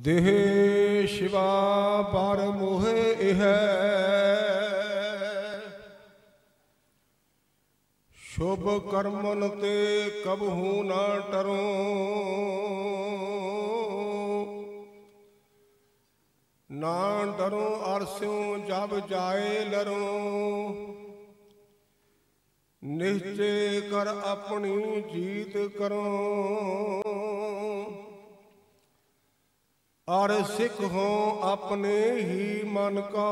देह शिवा बार मोहे इह शुभ कर्मन ते कबहू ना टरो ना डरो अरस्यों जब जाए लरो निश्चय कर अपनी जीत करो और सिख हो अपने ही मन का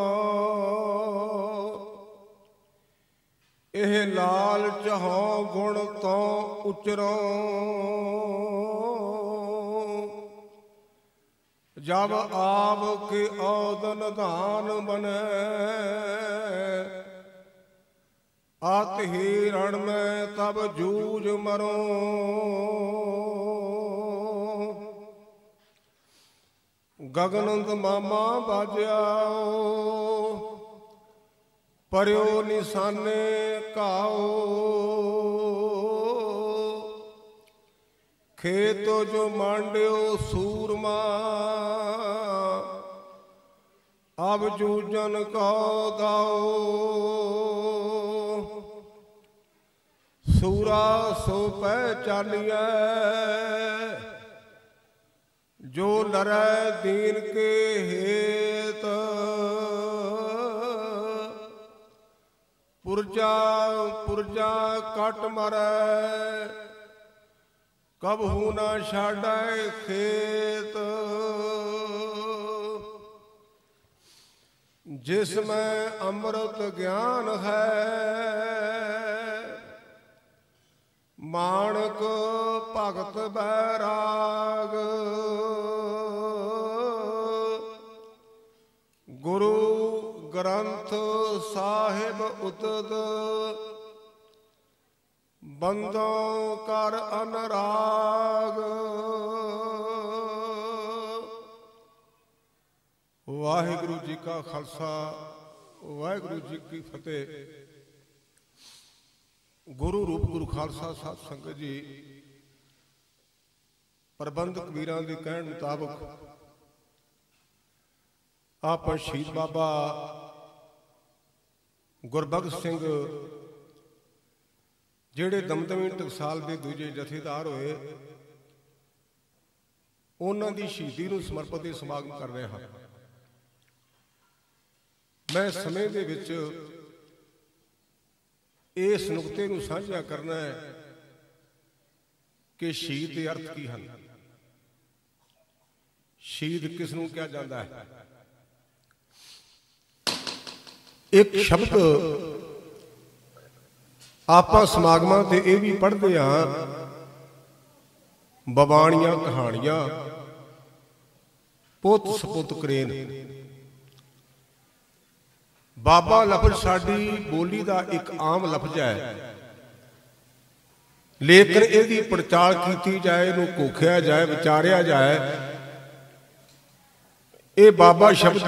एह लाल चाहो गुण तो उचरो जब आप के औदन दान बने आत ही रण में तब जूझ मरो गगनंद मामा बाज्याओ पर्यो निशाने काओ खेतो जो मांड्यो सूरमा अब जूझन कहो दाओ सूरा सो पहचानिए जो लड़े दीन के हेत पुरजा पुरजा कट मरे कबहू ना छाड़े खेत जिसमें अमृत ज्ञान है माणक भगत बैराग गुरु ग्रंथ साहिब उतद बंदों कर अनुराग वाहिगुरु जी का खालसा वाहिगुरु जी की फतेह। गुरु रूप गुरु खालसा साध संगत जी प्रबंधक वीरां दे कहण मुताबक आप शहीद बाबा गुरबख्श सिंह ਜਿਹੜੇ ਦਮਦਮੀ ਟਕਸਾਲ ਦੇ ਦੂਜੇ ਜਥੇਦਾਰ ਹੋਏ ਉਹਨਾਂ ਦੀ ਸ਼ਹੀਦੀ ਨੂੰ ਸਮਰਪਿਤ ਇਹ ਸਮਾਗਮ ਕਰ ਰਹੇ ਹਾਂ। ਮੈਂ ਸਮੇਂ ਦੇ ਵਿੱਚ ਇਸ ਨੁਕਤੇ ਨੂੰ ਸਾਂਝਾ ਕਰਨਾ ਹੈ ਕਿ ਸ਼ਹੀਦ ਦੇ ਅਰਥ ਕੀ ਹਨ, ਸ਼ਹੀਦ ਕਿਸ ਨੂੰ ਕਿਹਾ ਜਾਂਦਾ ਹੈ। ਇੱਕ ਸ਼ਬਦ ਆਪਾਂ ਸਮਾਗਮਾਂ ਤੇ ਇਹ ਵੀ ਪੜ੍ਹਦੇ ਹਾਂ, ਬਵਾਣੀਆਂ ਕਹਾਣੀਆਂ ਪੁੱਤ ਸਪੁੱਤ ਕਰੇਨ। ਬਾਬਾ ਲਫ਼ਜ਼ ਸਾਡੀ ਬੋਲੀ ਦਾ ਇੱਕ ਆਮ ਲਫ਼ਜ਼ ਹੈ, ਲੇਕਿਨ ਇਹਦੀ ਪੜਤਾਲ ਕੀਤੀ ਜਾਏ, ਇਹਨੂੰ ਘੋਖਿਆ ਜਾਏ, ਵਿਚਾਰਿਆ ਜਾਏ, ਇਹ ਬਾਬਾ ਸ਼ਬਦ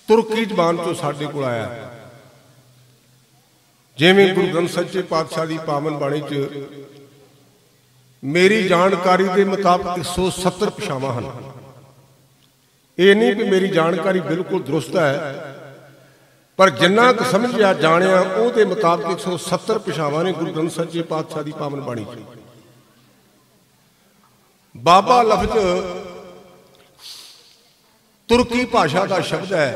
ਤੁਰਕੀ ਜ਼ਬਾਨ ਚੋਂ ਸਾਡੇ ਕੋਲ ਆਇਆ। ਜਿਵੇਂ ਗੁਰੂ ਗ੍ਰੰਥ ਸੱਚੇ ਪਾਤਸ਼ਾਹ ਦੀ ਪਾਵਨ ਬਾਣੀ 'ਚ ਮੇਰੀ ਜਾਣਕਾਰੀ ਦੇ ਮੁਤਾਬਕ 170 ਭਾਸ਼ਾਵਾਂ ਹਨ। ਇਹ ਨਹੀਂ ਕਿ ਮੇਰੀ ਜਾਣਕਾਰੀ ਬਿਲਕੁਲ ਦਰੁਸਤ ਹੈ, ਪਰ ਜਿੰਨਾ ਕੁ ਸਮਝਿਆ ਜਾਣਿਆ ਉਹਦੇ ਮੁਤਾਬਕ 170 ਭਾਸ਼ਾਵਾਂ ਨੇ ਗੁਰੂ ਗ੍ਰੰਥ ਸੱਚੇ ਪਾਤਸ਼ਾਹ ਦੀ ਪਾਵਨ ਬਾਣੀ 'ਚ। ਬਾਬਾ ਲਫ਼ਜ਼ ਤੁਰਕੀ ਭਾਸ਼ਾ ਦਾ ਸ਼ਬਦ ਹੈ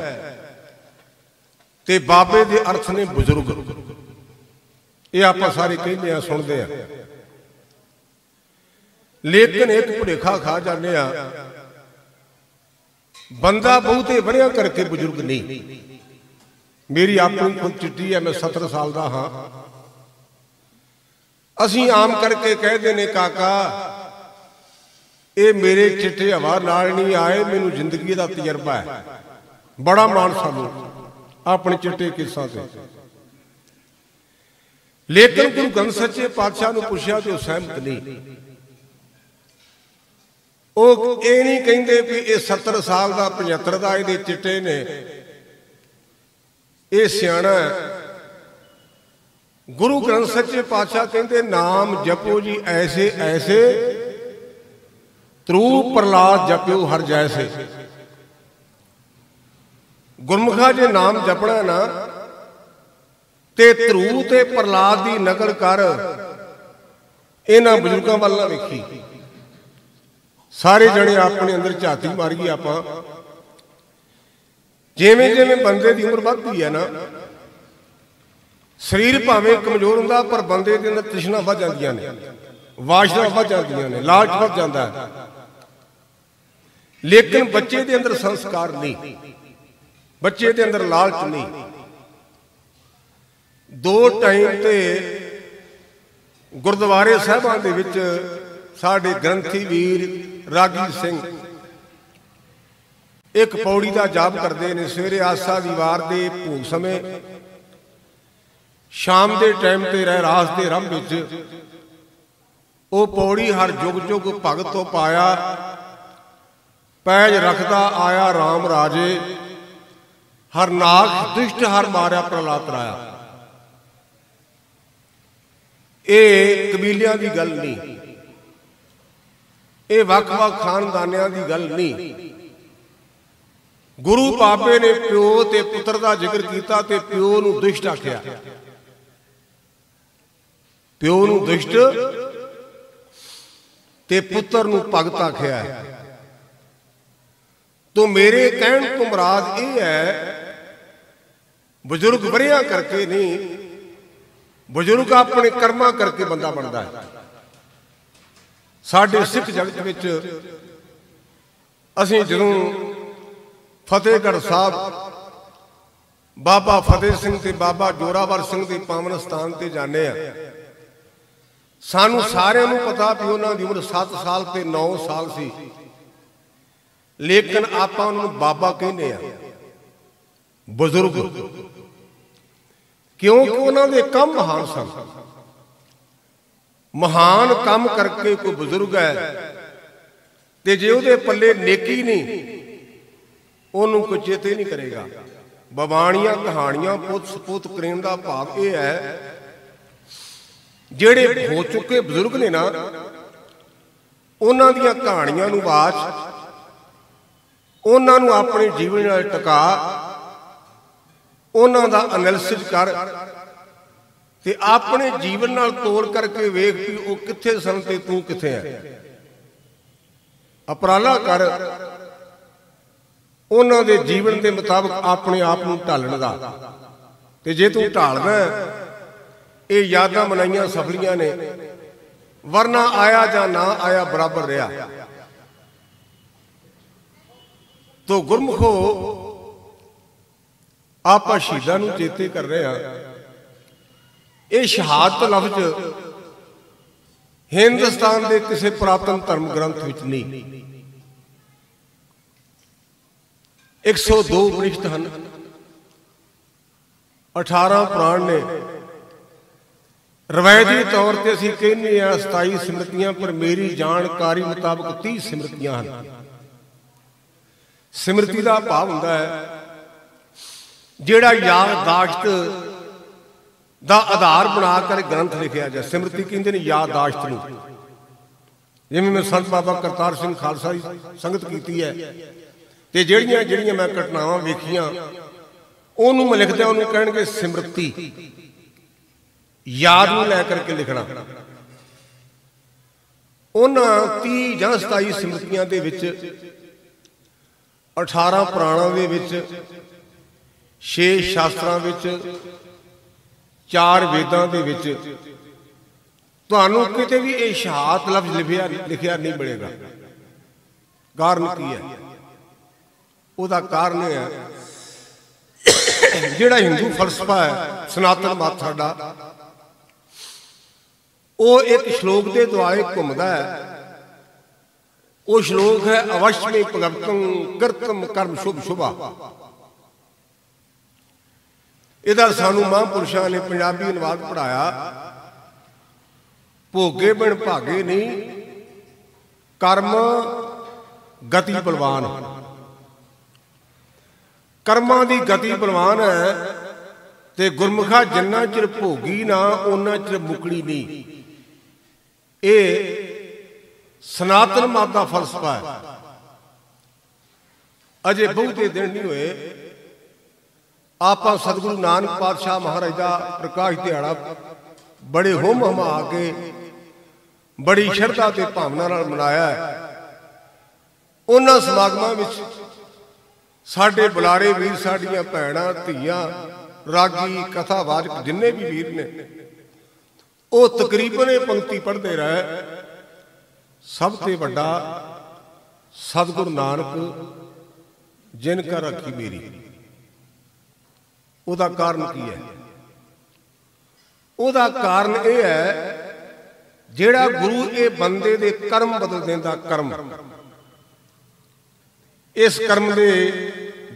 ਤੇ ਬਾਬੇ ਦੇ ਅਰਥ ਨੇ ਬਜ਼ੁਰਗ। ਇਹ ਆਪਾਂ ਸਾਰੇ ਕਹਿੰਦੇ ਆ, ਸੁਣਦੇ ਆ, ਲੇਕਿਨ ਇੱਕ ਭੁਲੇਖਾ ਖਾ ਜਾਂਦੇ ਆ, ਬੰਦਾ ਬਹੁਤੇ ਵਰਿਆਂ ਕਰਕੇ ਬਜ਼ੁਰਗ ਨਹੀਂ। ਮੇਰੀ ਆਪਣੀ ਖੁਦ ਚਿੱਠੀ ਹੈ, ਮੈਂ 70 ਸਾਲ ਦਾ ਹਾਂ। ਅਸੀਂ ਆਮ ਕਰਕੇ ਕਹਿੰਦੇ ਨੇ ਕਾਕਾ ਇਹ ਮੇਰੇ ਚਿੱਟੇ ਹਵਾ ਨਾਲ ਨਹੀਂ ਆਏ, ਮੈਨੂੰ ਜ਼ਿੰਦਗੀ ਦਾ ਤਜਰਬਾ ਹੈ। ਬੜਾ ਮਾਣ ਸਾਨੂੰ ਆਪਣੇ ਚਿੱਟੇ ਕਿੱਸਾਂ ਤੇ। ਲੇਕਿਨ ਗੁਰੂ ਗ੍ਰੰਥ ਸੱਚੇ ਪਾਤਸ਼ਾਹ ਨੂੰ ਪੁੱਛਿਆ ਤੇ ਉਹ ਸਹਿਮਤ ਨਹੀਂ। ਉਹ ਇਹ ਨਹੀਂ ਕਹਿੰਦੇ ਵੀ ਇਹ 70 ਸਾਲ ਦਾ 75 ਦਾ ਇਹਦੇ ਚਿੱਟੇ ਨੇ, ਇਹ ਸਿਆਣਾ। ਗੁਰੂ ਗ੍ਰੰਥ ਸੱਚੇ ਪਾਤਸ਼ਾਹ ਕਹਿੰਦੇ ਨਾਮ ਜਪੋ ਜੀ ਐਸੇ ਐਸੇ ਧਰੂ ਪ੍ਰਲਾਦ ਜਪਿਓ ਹਰ ਜੈਸੇ। ਗੁਰਮੁਖਾ ਜੇ ਨਾਮ ਜਪਣਾ ਨਾ ਤੇ ਧਰੂ ਤੇ ਪ੍ਰਲਾਦ ਦੀ ਨਕਲ ਕਰ। ਇਹਨਾਂ ਬਜ਼ੁਰਗਾਂ ਵੱਲ ਨਾ ਵੇਖੀ। ਸਾਰੇ ਜਣੇ ਆਪਣੇ ਅੰਦਰ ਝਾਤੀ ਮਾਰੀਏ ਆਪਾਂ। ਜਿਵੇਂ ਜਿਵੇਂ ਬੰਦੇ ਦੀ ਉਮਰ ਵੱਧਦੀ ਹੈ ਨਾ, ਸਰੀਰ ਭਾਵੇਂ ਕਮਜ਼ੋਰ ਹੁੰਦਾ ਪਰ ਬੰਦੇ ਦੇ ਅੰਦਰ ਤ੍ਰਿਸ਼ਨਾ ਵੱਧ ਜਾਂਦੀਆਂ ਨੇ, ਵਾਸ਼ਨਾ ਵੱਧ ਜਾਂਦੀਆਂ ਨੇ, ਲਾਲਚ ਵੱਧ ਜਾਂਦਾ ਹੈ। ਲੇਕਿਨ ਬੱਚੇ ਦੇ ਅੰਦਰ ਸੰਸਕਾਰ ਨਹੀਂ, ਬੱਚੇ ਦੇ ਅੰਦਰ ਲਾਲਚ ਨਹੀਂ। 2 ਟਾਈਮ ਤੇ ਗੁਰਦੁਆਰੇ ਸਾਹਿਬਾਂ ਦੇ ਵਿੱਚ ਸਾਡੇ ਗ੍ਰੰਥੀ ਵੀਰ ਰਾਗੀ ਸਿੰਘ ਇੱਕ ਪੌੜੀ ਦਾ ਜਾਪ ਕਰਦੇ ਨੇ। ਸਵੇਰੇ ਆਸਾ ਦੀ ਵਾਰ ਦੇ ਭੋਗ ਸਮੇਂ, ਸ਼ਾਮ ਦੇ ਟਾਈਮ ਤੇ ਰਹਿਰਾਸ ਦੇ ਆਰੰਭ ਵਿੱਚ ਉਹ ਪੌੜੀ ਹਰ ਜੁਗ ਜੁਗ ਭਗਤ ਤੋਂ ਪਾਇਆ, ਪੈਜ ਰੱਖਦਾ ਆਇਆ ਰਾਮ ਰਾਜੇ, ਹਰ ਨਾਗ ਦੁਸ਼ਟ ਹਰ ਮਾਰਿਆ ਪ੍ਰਹਲਾਦ ਤਰਾਇਆ। ਇਹ ਕਬੀਲਿਆਂ ਦੀ ਗੱਲ ਨਹੀਂ, ਇਹ ਵੱਖ-ਵੱਖ ਖਾਨਦਾਨਾਂ ਦੀ ਗੱਲ ਨਹੀਂ। ਗੁਰੂ ਬਾਬੇ ਨੇ ਪਿਓ ਤੇ ਪੁੱਤਰ ਦਾ ਜ਼ਿਕਰ ਕੀਤਾ ਤੇ ਪਿਓ ਨੂੰ ਦੁਸ਼ਟ ਆਖਿਆ, ਪਿਓ ਨੂੰ ਦੁਸ਼ਟ ਤੇ ਪੁੱਤਰ ਨੂੰ ਭਗਤ ਆਖਿਆ। ਤੋ ਮੇਰੇ ਕਹਿਣ ਤੋਂ ਮੁਰਾਦ ਇਹ ਹੈ, ਬਜ਼ੁਰਗ ਵਰਿਆਂ ਕਰਕੇ ਨਹੀਂ, ਬਜ਼ੁਰਗ ਆਪਣੇ ਕਰਮਾਂ ਕਰਕੇ ਬੰਦਾ ਬਣਦਾ ਹੈ। ਸਾਡੇ ਸਿੱਖ ਜਗਤ ਵਿੱਚ ਅਸੀਂ ਜਦੋਂ ਫਤਿਹਗੜ੍ਹ ਸਾਹਿਬ ਬਾਬਾ ਫਤਿਹ ਸਿੰਘ ਤੇ ਬਾਬਾ ਜੋਰਾਵਰ ਸਿੰਘ ਦੇ ਪਾਵਨ ਸਥਾਨ ਤੇ ਜਾਂਦੇ ਆ, ਸਾਨੂੰ ਸਾਰਿਆਂ ਨੂੰ ਪਤਾ ਵੀ ਉਹਨਾਂ ਦੀ ਉਮਰ 7 ਸਾਲ ਤੇ 9 ਸਾਲ ਸੀ, ਲੇਕਿਨ ਆਪਾਂ ਉਹਨਾਂ ਨੂੰ ਬਾਬਾ ਕਹਿੰਦੇ ਆ, ਬਜ਼ੁਰਗ, ਕਿਉਂਕਿ ਉਹਨਾਂ ਦੇ ਕੰਮ ਮਹਾਨ ਸਨ। ਮਹਾਨ ਕੰਮ ਕਰਕੇ ਕੋਈ ਬਜ਼ੁਰਗ ਹੈ ਤੇ ਜੇ ਉਹਦੇ ਪੱਲੇ ਨੇਕੀ ਨਹੀਂ, ਉਹਨੂੰ ਕੋਈ ਚੇਤੇ ਨਹੀਂ ਕਰੇਗਾ। ਬਵਾਣੀਆਂ ਕਹਾਣੀਆਂ ਪੁੱਤ ਸਪੂਤ ਕਰਨ ਦਾ ਭਾਵ ਇਹ ਹੈ, ਜਿਹੜੇ ਹੋ ਚੁੱਕੇ ਬਜ਼ੁਰਗ ਨੇ ਨਾ, ਉਹਨਾਂ ਦੀਆਂ ਕਹਾਣੀਆਂ ਨੂੰ ਬਾਚ, ਉਹਨਾਂ ਨੂੰ ਆਪਣੇ ਜੀਵਨ ਨਾਲ ਟਿਕਾ, ਉਹਨਾਂ ਦਾ ਐਨਾਲਿਸਿਸ ਕਰ ਤੇ ਆਪਣੇ ਜੀਵਨ ਨਾਲ ਤੋੜ ਕਰਕੇ ਵੇਖ ਵੀ ਉਹ ਕਿੱਥੇ ਸਨ ਤੇ ਤੂੰ ਕਿੱਥੇ ਹੈ। ਉਪਰਾਲਾ ਕਰ ਉਹਨਾਂ ਦੇ ਜੀਵਨ ਦੇ ਮੁਤਾਬਕ ਆਪਣੇ ਆਪ ਨੂੰ ਢਾਲਣ ਦਾ। ਤੇ ਜੇ ਤੂੰ ਢਾਲਦਾ, ਇਹ ਯਾਦਾਂ ਮਨਾਈਆਂ ਸਫਲੀਆਂ ਨੇ, ਵਰਨਾ ਆਇਆ ਜਾਂ ਨਾ ਆਇਆ ਬਰਾਬਰ ਰਿਹਾ। ਤੋ ਗੁਰਮੁਖੋ, ਆਪਾਂ ਸ਼ਹੀਦਾਂ ਨੂੰ ਚੇਤੇ ਕਰ ਰਹੇ ਹਾਂ। ਇਹ ਸ਼ਹਾਦਤ ਲਫ਼ਜ਼ ਹਿੰਦੁਸਤਾਨ ਦੇ ਕਿਸੇ ਪੁਰਾਤਨ ਧਰਮ ਗ੍ਰੰਥ ਵਿੱਚ ਨਹੀਂ। 102 ਉਪਨਿਸ਼ਦ ਹਨ, 18 ਪੁਰਾਣ ਨੇ। ਰਵਾਇਤੀ ਤੌਰ ਤੇ ਅਸੀਂ ਕਹਿੰਦੇ ਹਾਂ 27 ਸਿਮਰਤੀਆਂ, ਪਰ ਮੇਰੀ ਜਾਣਕਾਰੀ ਮੁਤਾਬਕ 30 ਸਿਮਰਤੀਆਂ ਹਨ। ਸਿਮਰਤੀ ਦਾ ਭਾਵ ਹੁੰਦਾ ਹੈ ਜਿਹੜਾ ਯਾਦਦਾਸ਼ਤ ਦਾ ਆਧਾਰ ਬਣਾ ਕੇ ਗ੍ਰੰਥ ਲਿਖਿਆ ਜਾਏ। ਸਿਮਰਤੀ ਕਹਿੰਦੇ ਨੇ ਯਾਦਦਾਸ਼ਤ ਨੂੰ। ਜਿਵੇਂ ਮੈਂ ਸੰਤ ਬਾਬਾ ਕਰਤਾਰ ਸਿੰਘ ਖਾਲਸਾ ਦੀ ਸੰਗਤ ਕੀਤੀ ਹੈ ਤੇ ਜਿਹੜੀਆਂ ਜਿਹੜੀਆਂ ਮੈਂ ਘਟਨਾਵਾਂ ਵੇਖੀਆਂ ਉਹਨੂੰ ਮੈਂ ਲਿਖਦਾ, ਉਹਨੂੰ ਕਹਿਣਗੇ ਸਿਮਰਤੀ, ਯਾਦ ਨੂੰ ਲੈ ਕਰਕੇ ਲਿਖਣਾ। ਉਹਨਾਂ 30 ਜਾਂ 27 ਸਿਮਰਤੀਆਂ ਦੇ ਵਿੱਚ 18 ਪੁਰਾਣਾਂ ਦੇ ਵਿੱਚ, 6 ਸ਼ਾਸਤਰਾਂ ਵਿੱਚ, 4 ਵੇਦਾਂ ਦੇ ਵਿੱਚ ਤੁਹਾਨੂੰ ਕਿਤੇ ਵੀ ਇਹ ਸ਼ਹਾਦਤ ਲਫ਼ਜ਼ ਲਿਖਿਆ ਨਹੀਂ ਮਿਲੇਗਾ। ਕਾਰਨ ਕੀ ਹੈ? ਉਹਦਾ ਕਾਰਨ ਇਹ ਹੈ, ਜਿਹੜਾ ਹਿੰਦੂ ਫਲਸਫਾ ਹੈ, ਸਨਾਤਨ ਮਤ ਸਾਡਾ, ਉਹ ਇੱਕ ਸ਼ਲੋਕ ਦੇ ਦੁਆਲੇ ਘੁੰਮਦਾ ਹੈ। ਉਹ ਸ਼ਲੋਕ ਹੈ, ਅਵਸ਼ਮੀ ਭਗਵਤੰ ਕਰਤਮ ਕਰਮ ਸ਼ੁਭ ਸ਼ੁਭਾ। ਇਹਦਾ ਸਾਨੂੰ ਮਹਾਂਪੁਰਸ਼ਾਂ ਨੇ ਪੰਜਾਬੀ ਅਨੁਵਾਦ ਪੜਾਇਆ, ਭੋਗੇ ਬਿਨ ਭਾਗੇ ਨਹੀਂ, ਕਰਮ ਗਤੀ ਬਲਵਾਨ। ਕਰਮਾਂ ਦੀ ਗਤੀ ਬਲਵਾਨ ਹੈ ਤੇ ਗੁਰਮੁਖਾ ਜਿੰਨਾ ਚਿਰ ਭੋਗੀ ਨਾ ਉਹਨਾਂ ਚਿਰ ਮੁਕੜੀ ਨਹੀਂ। ਇਹ सनातन मत का फलसफा है। अजे बहुते दिन नहीं हुए आप सतगुरु नानक पातशाह महाराज का प्रकाश दिहाड़ा बड़े होम हमा के बड़ी श्रद्धा ते भावना नाल मनाया है। उन्हां समागमां विच साडे बुलारे वीर, साडियां भैणां धीआं, रागी कथावाचक जिन्ने भी वीर ने वो तकरीबन ये पंक्ति पढ़ते रहे, सब ते वड्डा सतगुरु नानक जिनका रखी मेरी। उहदा कारण की है? उहदा कारण यह है जेड़ा गुरु ये बंदे दे कर्म बदल देंदा। कर्म, इस कर्म दे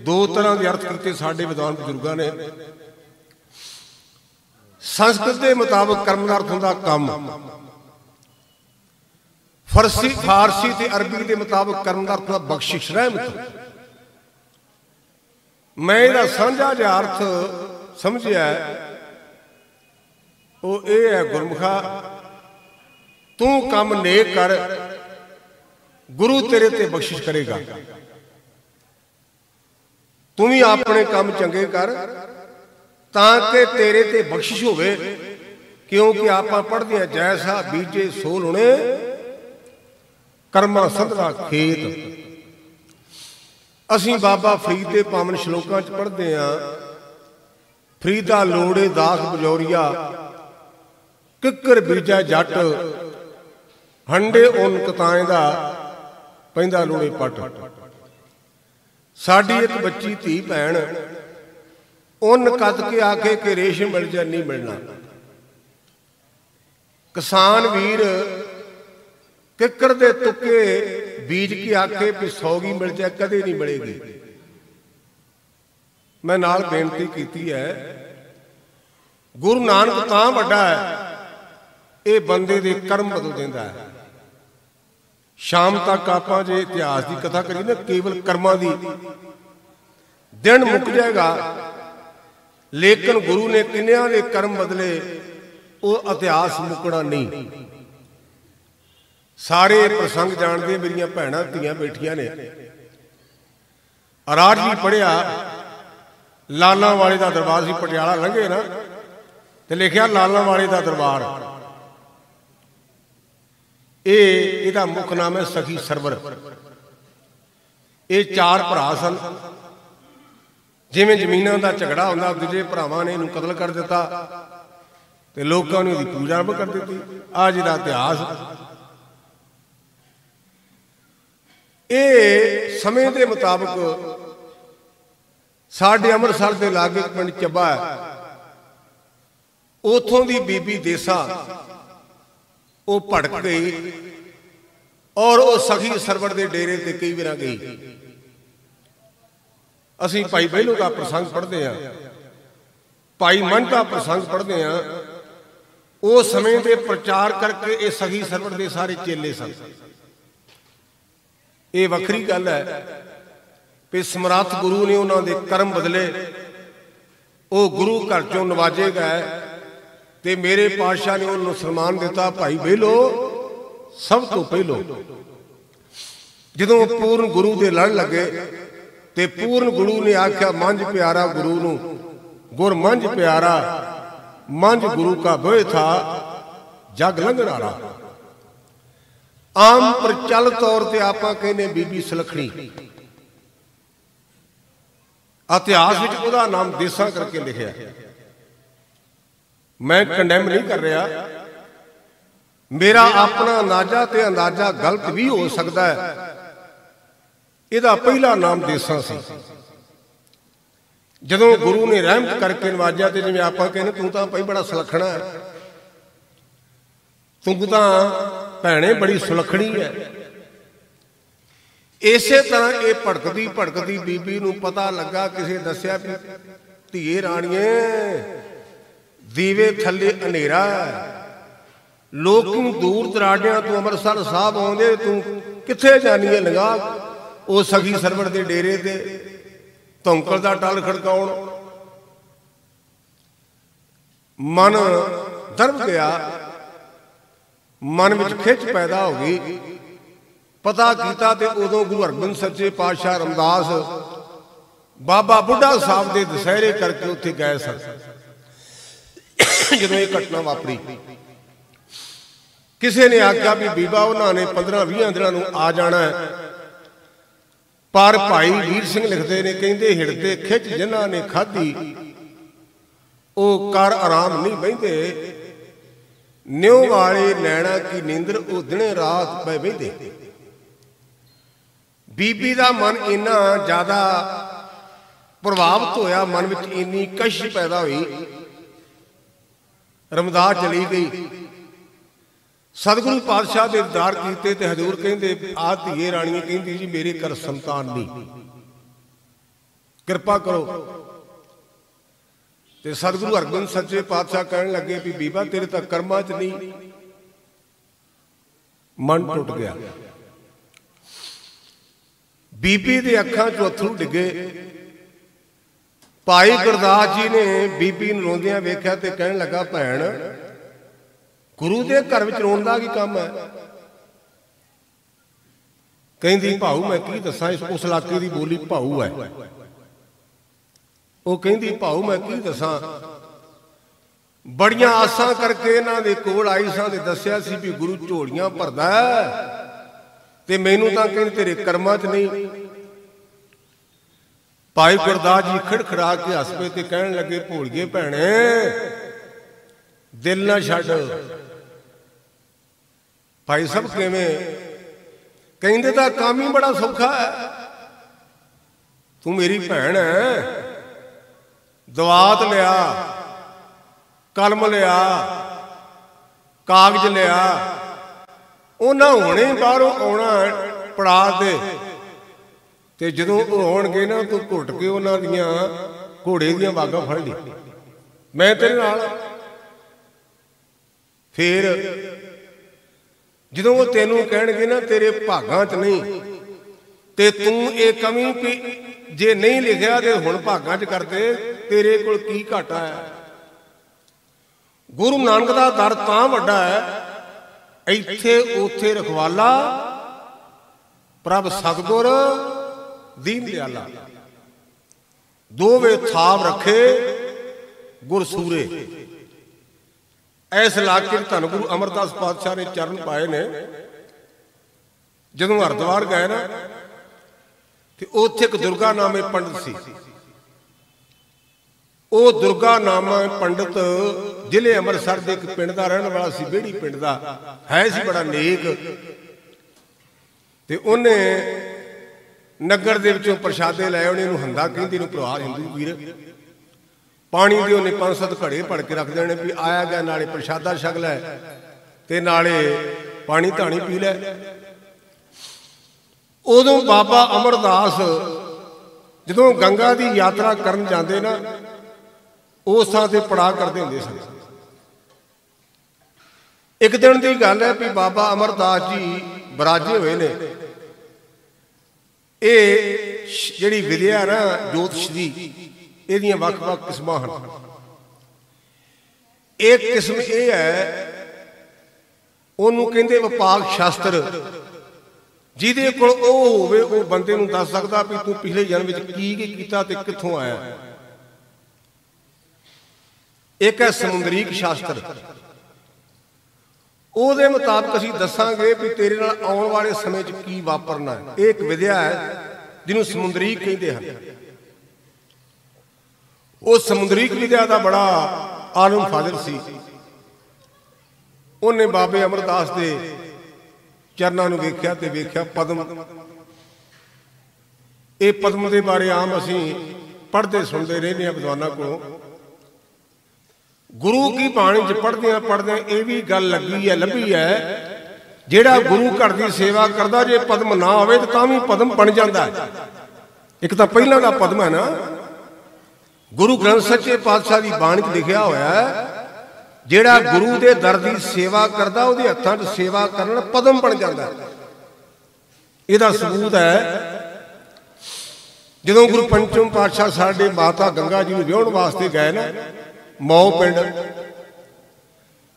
दो तरह के अर्थ किए साडे विद्वान बजुर्गों ने। संस्कृत के मुताबिक कर्म का अर्थ होंदा काम, फारसी ते अरबी के मुताबिक कर्म का अर्थ होंदा बख्शिश, रहमत। मैं इहदा साझा जिहा अर्थ समझिया वो ये है, गुरमुखा तू काम नेक कर, गुरु तेरे ते बख्शिश करेगा। तू भी अपने काम चंगे कर ताकि तेरे ते बख्शिश होवे, क्योंकि आप पढ़ते हैं जैसा बीजे सोल होने कर्मा संधरा खेत। असी बाबा फरीद के पावन श्लोकां च पढ़ते हैं, फरीदा लोड़े दास बजौरिया, किकर बीजा जट, हंडे उन कताएं दा पैंदा लोड़े पट। साडी एक बच्ची धी भैन उन कद के आके कि रेशम मिल जाए, नहीं मिलना। किसान वीर किकर दे तुके बीज के आके भी सौगी मिल जाए, कदे नहीं मिलेगी। मैं नाल बेनती की है, गुरु नानक तां वड्डा है, ये बंदे दे कर्म बदल देंदा है। शाम तक आपां जे इतिहास की कथा करिए ना, केवल कर्मां दी, दिन मुक जाएगा, लेकिन गुरु ने किन्नियां दे कर्म बदले, वो इतिहास मुकना नहीं। सारे प्रसंग जानते, मेरिया भैणां धीआं बैठियां ने। अरार जी पढ़िया, लाला वाले का दरबार सी, पटियाला लंघे ना ते लिखिया लाला वाले का दरबार। ਇਹਦਾ ਮੁੱਖ नाम है सखी सरवर। ये चार भरा सन, जिवें जमीनां दा झगड़ा होंदा, दूजे भरावां ने इहनूं कतल कर दिता ते लोकां ने इहदी पूजा भी कर दित्ती। आ जिहदा इतिहास ये समय के मुताबिक साडे अमृतसर के लागे पिंड ਚੱਬਾ है, उथों दी बीबी देसा वो भड़क गई और वो सखी सरवर के डेरे ते कई बार गई। असी भाई बहलो का प्रसंग पढ़ते हैं, भाई मन का प्रसंग पढ़ते हैं। उस समय के प्रचार करके ये सखी सरवर के सारे चेले सन। ये वखरी गल है कि समर्थ गुरु ने उन्होंने कर्म बदले, वो गुरु घर चों नवाजे गए ते मेरे पातशाह ने उन्होंने सन्मान दिता। भाई बेलो सब तो पहलो जदों पूर्ण गुरु दे लड़ लगे ते पूर्ण गुरु ने आख्या, मंझ प्यारा गुरु नूं, गुर मंझ प्यारा, मंझ गुरु का बोए था जग लंघनारा। आम प्रचल तौर पर आप कहने बीबी सुलखणी, इतिहास विच उहदा नाम देसा करके लिखिया। मैं कंडेम नहीं कर रहा, मेरा अपना अंदाजा ते अंदाजा गलत भी हो सकता है। इहदा पहला नाम देसा सी। जदों गुरु ने रहमत करके नवाजा ते जिवें आपां कहने तू तां भाई बड़ा सुलखणा है, तू तां भैणे बड़ी सुलखणी है। इसे तरह ये भड़कदी भड़कदी बीबी नूं पता लगा, किसी दस्या भी धीए राणीए दीवे थले हनेरा, लोग दूर दराडियां तू अमृतसर साहब आउंदे, तू किथे जानी है लंघा। वो सखी सरवर के डेरे ते धौंकल दा टल खड़काउण, मन दर्द गया, मन में खिच पैदा हो गई पता किया तो उदों गुरु हरगोबिंद सच्चे पातशाह रामदास बाबा बुढ़ा साहब के दशहरे करके उत्थे गए सन। जदों ये घटना वापरी किसी ने आख्या भी बीबा उन्होंने 15-20 दिनों आ जाना है, पर भाई वीर सिंह लिखते ने कहते हिड़ते खिच जिन्हां ने खाधी वो कर आराम नहीं बहिंदे, न्यो वाले नैना की नींदर वो दिने रात पै बहिंदे। बीबी का मन इन्ना ज्यादा प्रभावित होया, मन में इन्नी कश पैदा हुई, रमदास चली गई। सतगुरु पातशाह के दीदार किए तो हजूर कहते आ धीए राणी कहती जी मेरे घर संतान नहीं, कृपा करो। तो सतगुरु हरगोबिंद सच्चे पातशाह कहने लगे भी बीबा तेरे तक कर्मा च नहीं। मन टुट गया, बीबी दे अखां चों अथरू डिगे। भाई गुरदास जी ने बीबी नूं रोंदियां वेख्या ते कहण लगा भैण गुरु दे घर विच रोण दा की काम है? कहंदी भाऊ मैं की दसां, उस इलाके दी बोली भाऊ है। वो कहंदी भाऊ मैं की दसां, बड़ियां आसां करके इन्हां दे कोल आई सां ते दस्सिया सी भी गुरु झोलियां भरदा ते मैनूं तां कहंदे तेरे कर्मां च नहीं। भाई गुरदास जी खड़खड़ा के हस पे ते कहण लगे भोलिए भैणे दिल ना छड्ड। भाई सब किवें? कहंदे तां काम ही बड़ा सौखा है, तू मेरी भैण है, दवात लिया, कलम लिया, कागज लिया, उन्हां हुणे बाहरों आउणा पड़ा दे ते जदों आउणगे ना तू घुट के उन्हां दियां घोड़े दियां वागां फड़ ली, मैं तेरे नाल। फिर जदों वो तेनों कहणगे ना तेरे भागां च नहीं ते तू ये कमी भी जे नहीं लिखिया तो हुण भागां च करते, तेरे कोल की घाटा है? गुरु नानक दा दर तां वड्डा है, इत्थे उथे रखवाला प्रभ सतगुर दीन दयाला, दोवे थाव रखे गुर सूरे। इस इलाके धन गुरु अमरदास पातशाह ने चरण पाए ने। जदों हरिद्वार गए ना तो उत्थे एक दुर्गा नामे पंडित सी। वो दुर्गा नामा पंडित जिले अमृतसर के एक पिंड का रहने वाला सी, बेड़ी पिंड का है सी, बड़ा नेक। ते उन्हें नगर दे विचों प्रशादे लै आने, हंदा कहंदी नूं भरा हिंदू वीर, पानी दे उन्हें 5-7 घड़े भड़ के रख देने भी आया गया, नाले प्रशादा छक लै ते नाले पानी धानी पी लै। उदों बाबा अमरदास जदों गंगा की यात्रा करन जाते ना उस थां ते पड़ा करते होंदे सन। एक दिन की गल है भी बाबा अमरदास जी बराजे हुए ने। ये जिहड़ी विद्या ना ज्योतिष दी इहदियां वख-वख किस्मां हन। एक किस्म यह है उहनूं कहंदे विपाक शास्त्र, जिहदे कोल ओह होवे ओह बंदे नूं दस सकदा भी तूं पिछले जन्म विच की कीता ते कित्थों आया। एक है समुद्रीक शास्त्र, ਉਹਦੇ ਮੁਤਾਬਕ ਅਸੀਂ ਦੱਸਾਂਗੇ ਵੀ ਤੇਰੇ ਨਾਲ ਆਉਣ ਵਾਲੇ ਸਮੇਂ 'ਚ ਕੀ ਵਾਪਰਨਾ ਹੈ। ਇਹ ਇੱਕ ਵਿਦਿਆ ਹੈ ਜਿਹਨੂੰ ਸਮੁੰਦਰੀਕ ਕਹਿੰਦੇ ਹਨ। ਉਹ ਸਮੁੰਦਰੀਕ ਵਿਦਿਆ ਦਾ ਬੜਾ ਆਲਮ ਫਾਜ਼ਿਲ ਸੀ। ਉਹਨੇ ਬਾਬੇ ਅਮਰਦਾਸ ਦੇ ਚਰਨਾਂ ਨੂੰ ਵੇਖਿਆ ਤੇ ਵੇਖਿਆ ਪਦਮ। ਇਹ ਪਦਮ ਦੇ ਬਾਰੇ ਆਮ ਅਸੀਂ ਪੜ੍ਹਦੇ ਸੁਣਦੇ ਰਹਿੰਦੇ ਹਾਂ ਵਿਦਵਾਨਾਂ ਕੋਲੋਂ। गुरु की बाणी च पढ़दे पढ़दे ये भी गल लगी है लभी है, जेड़ा गुरु घर की सेवा करता जे पद्म ना होवे तो तां भी पद्म बन जाता है। एक तो पहला का पद्म है ना, गुरु ग्रंथ सच्चे पातशाह की बाणी च लिखिया होया है, जेड़ा गुरु के दर की सेवा करता उसके हत्थां च सेवा करन पद्म बन जाता है। इसदा सबूत है जदों गुरु पंचम पातशाह साडे माता गंगा जी नूं विआहण वास्ते गए ना मौ पिंड,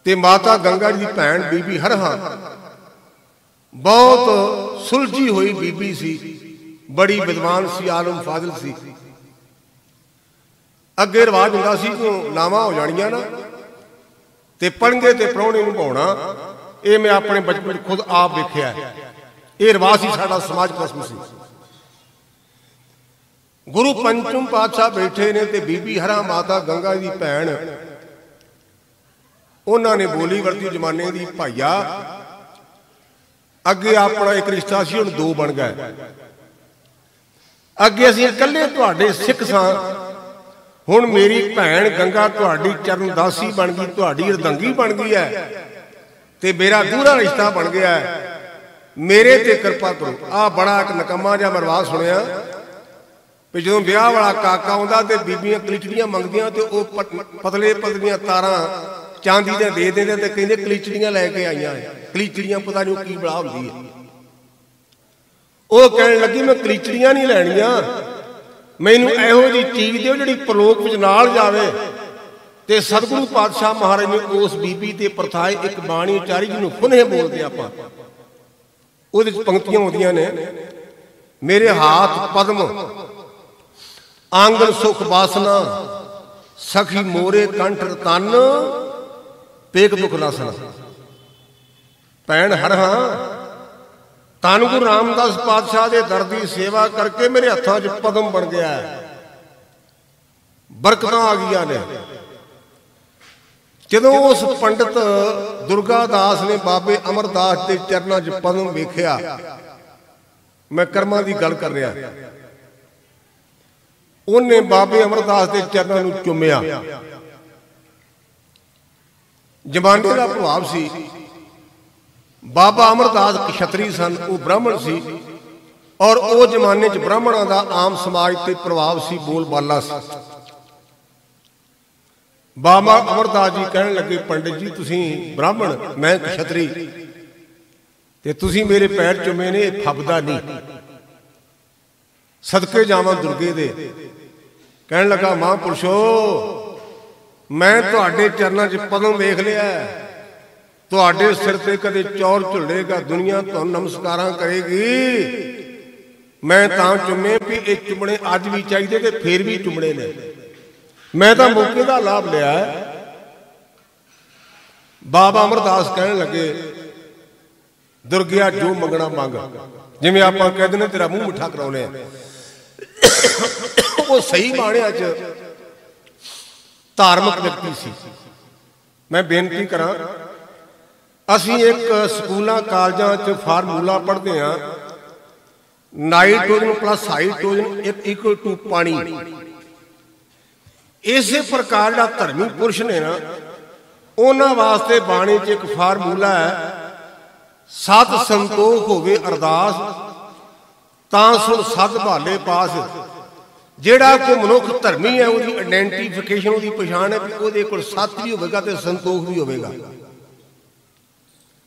ते माता गंगा जी की भैन बीबी हरहा बहुत सुलझी हुई बीबी सी, बड़ी विद्वान सी, आलम फाजिल सी। अगे रिवाज हुंदा सी कि नावां हो जाणियां ना ते पढ़नगे ते प्राहुणे नूं भाउणा। ये मैं अपने बचपन खुद आप वेखिआ है। ये रिवाज सी साडा समाज कसम सी। गुरु पंचम पातशाह बैठे ने ते बीबी हरा माता गंगा दी भैण उन्होंने बोली वरती जमाने की, भाईया अगे अपना एक रिश्ता सी, हुण दो बन गए। अगे असीं इकल्ले तुहाडे सिख सां, हुण मेरी भैण गंगा तुहाडी चरणदासी बन गई, तुहाडी रदंगी बन गई है ते मेरा दूरा रिश्ता बन गया है। मेरे ते कृपा करो। आ बड़ा एक नकम्मा जिहा मैं रिवाज सुनिया भी जो ब्याह वाला काका आउंदा ते बीबियां कलीचड़ियां मंगदियां ते वो पतले पतलियां तारां चांदी दे दे देंदे ते कहंदे कलीचड़ियां लैके आईयां। कलीचड़ियां पता नहीं की बड़ा हुंदी है। वो कहण लगी मैं कलीचड़ियां नहीं लैणियां, मैनूं इहो जी चीज दिओ जिहड़ी परलोक विच नाल जावे। ते सतगुरु पातशाह महाराज ने उस बीबी ते परथाए एक बाणी उचारी जिहनूं फुनहे बोलदे आपां। ਉਹਦੇ ਚ पंक्तियां आउंदियां ने, मेरे हाथ पद्म आंगन सुख बासना, सखी मोरे कंठ तन, पेक दुख नासना। भैन हरहा धन गुरु रामदास पातशाह के दर की सेवा करके मेरे हथों च पद्म बन गया है, बरकत आ गई ने। जदों उस पंडित दुर्गादास ने बाबे अमरदास के चरणों च पद्म वेखिया, मैं कर्मां की गल कर रहा, उन्हें बाबे अमरदास के चरणों को चुमिया। जमाने का प्रभाव सी। बाबा अमरदास क्षत्री सन, वो ब्राह्मण सी और वो जमाने च ब्राह्मणों का आम समाज ते प्रभाव सी, बोलबाला सी। बाबा अमरदास जी कहने लगे, पंडित जी तुसी ब्राह्मण, मैं क्षत्री, ते तुसी मेरे पैर चुमे ने, फबदा नहीं, सदके जावां दुर्गे दे। कहने लगा, महापुरुषो मैं तुहाडे चरणों च पद्म वेख लिया, तुहाडे सिर ते कदे चौर झुलेगा, दुनिया तुहानूं नमस्कारां करेगी। मैं तां चुमे भी ये चुमने अज भी चाहिए ते फिर भी चुमने ने। मैं तो मौके का लाभ लिया है। बाबा अमरदास कहने लगे, दुर्गिया जो मंगना मंग, जिवें आपां कह दिंदे तेरा मूँह मिठा कराउने। वो सही माणिया च धार्मिक व्यक्ति सी। मैं बेनती करा, असीं एक स्कूलों कॉलेजों च फार्मूला पढ़ते हैं, nitrogen plus hydrogen equal to पानी। इसे प्रकार का धर्मी पुरुष ने ना, उन्होंने वास्ते बाणी च एक फार्मूला है, सत संतोख होवे अरदास तां सुन सद भाले पास। जिहड़ा कोई मनुख धर्मी है, उसकी आइडेंटिफिकेशन, उसकी पछाण है, उसदे कोल सत भी होवेगा ते संतोख भी होवेगा।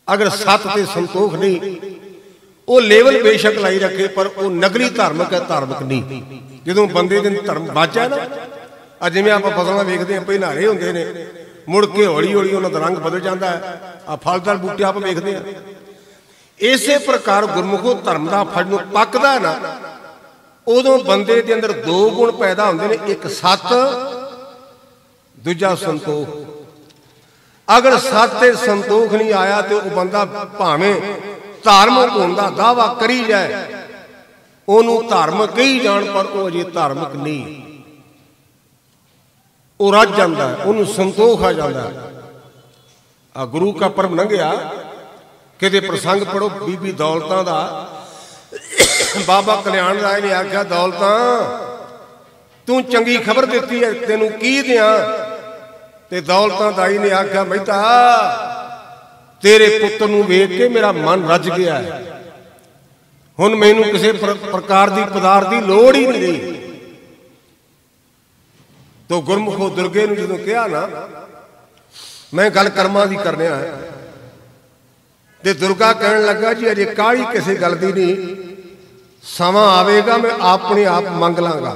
अगर सत ते संतोख नहीं, वो लेवल बेशक लाई रखे पर वो नगरी धार्मिक है, धार्मिक नहीं। जदों बंदे दे धर्म बाजा ना, अ जिवें आपां फसलां वेखदे हां, पहिनारे हुंदे ने, मुड़ के हौली हौली उन्हां दा रंग बदल जाता है। आ फलदार बूटे आप वेखदे हां। इसे प्रकार गुरमुखो धर्म का फल नूं पकदा है ना, उदों बंदे दे अंदर दो गुण पैदा होंदे ने, एक सत, दूजा संतोख। अगर सत ते संतोख नहीं आया तो वह बंदा भावें धार्मिक होने का दावा करी जाए, उन्होंने धार्मिक कही जान पर वो अजे धार्मिक नहीं, वो रज जाता है, उन्होंने संतोख आ जाता है। आ गुरु का पर्व लंघिया, किते प्रसंग पढ़ो बीबी दौलतां दा। बाबा कल्याण राय ने आख्या, दौलतां तू चंगी खबर देती है, तेनू की दियां? ते दौलतां दाई ने आख्या, बेटा तेरे पुत्र नूं वेख के मेरा मन रज गया है, हुण मैनू किसी प्रकार की पदार्थ की लोड़ ही नहीं रही। तो गुरमुखो दुर्गे नूं जदों कहा ना, मैं गल कर्मां दी करने है, ते दुर्गा कहन लगा, जी अजे काली किसी गल दी नहीं, समा आवेगा मैं अपने आप मंग लांगा।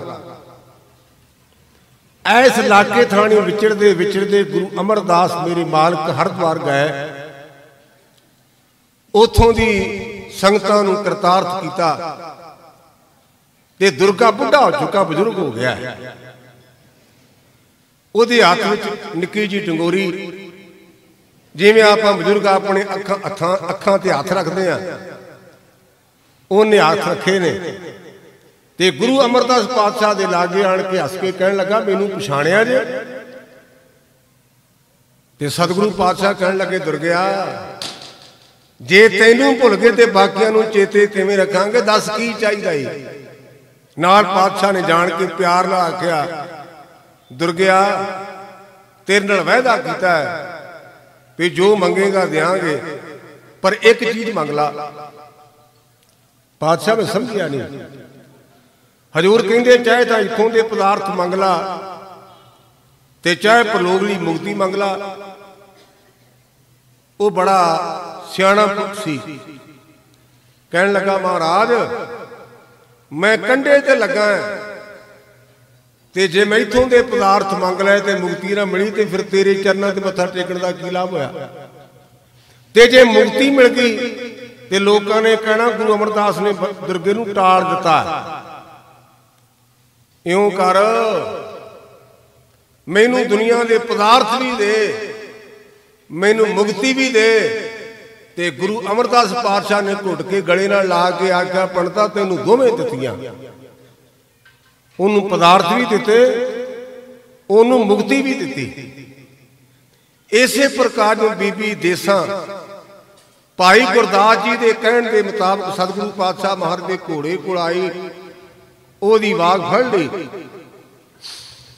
ऐस इलाके थाणी विचरदे विचरदे गुरु अमरदास मेरे मालक हरिद्वार गए। उथों दी संगतां नूं करतार्थ कीता ते दुर्गा बुढ़ा हो चुका, बजुर्ग हो गया। ਉਹਦੇ हथ में निक्की जी डंगोरी, जिवें आप बजुर्ग अपने अखां ते हथ रखते हैं, उन्हें हथ रखे ने। ते गुरु अमरदास पातशाह दे लागे आन के हस के कहन लगा, मैनू पछाणिया जे? ते सतगुरु पातशाह कहन लगे, दुर्गया जे तैनू भुल गए ते बाकियां नू चेते किवें रखांगे, दस की चाहिदा? नाल पातशाह ने जान के प्यार नाल आख्या, दुर्गया तेरे नाल वायदा कीता है भी जो मंगेगा देंगे, पर एक चीज मंग ला। पातशाह में समझिया नहीं। हजूर कहंदे चाहे तो इत्थों दे पदार्थ मंग ला ते चाहे परलोकली मुक्ति मंग ला। वो बड़ा सियाणा पुरुष सी, कहन लगा, महाराज मैं कंडे ते लगा ते जे मैं इत्थों दे पदार्थ मंग लै ते मुक्ति ना मिली ते फिर तेरे चरणों ते मत्था टेकण दा की लाभ होया? ते जे मुक्ति मिल गई ते लोकां ने कहना गुरु अमरदास ने दुर्गे नूं टाल दिता। इउं कर, मैनू दुनिया दे पदार्थ भी दे, मैनू मुक्ति भी दे। ते गुरु अमरदास पातशाह ने घुट के गले नाल ला के आख्या, पंडिता तैनू दोवें दित्तियां, उन्होंने पदार्थ भी दिते, उन्होंने मुक्ति भी दी। इसे प्रकार जो बीबी देसा भाई गुरदास जी के कहने के मुताबिक सतगुरु पातशाह महाराज के घोड़े को आई, ओदी वाग फड़ ली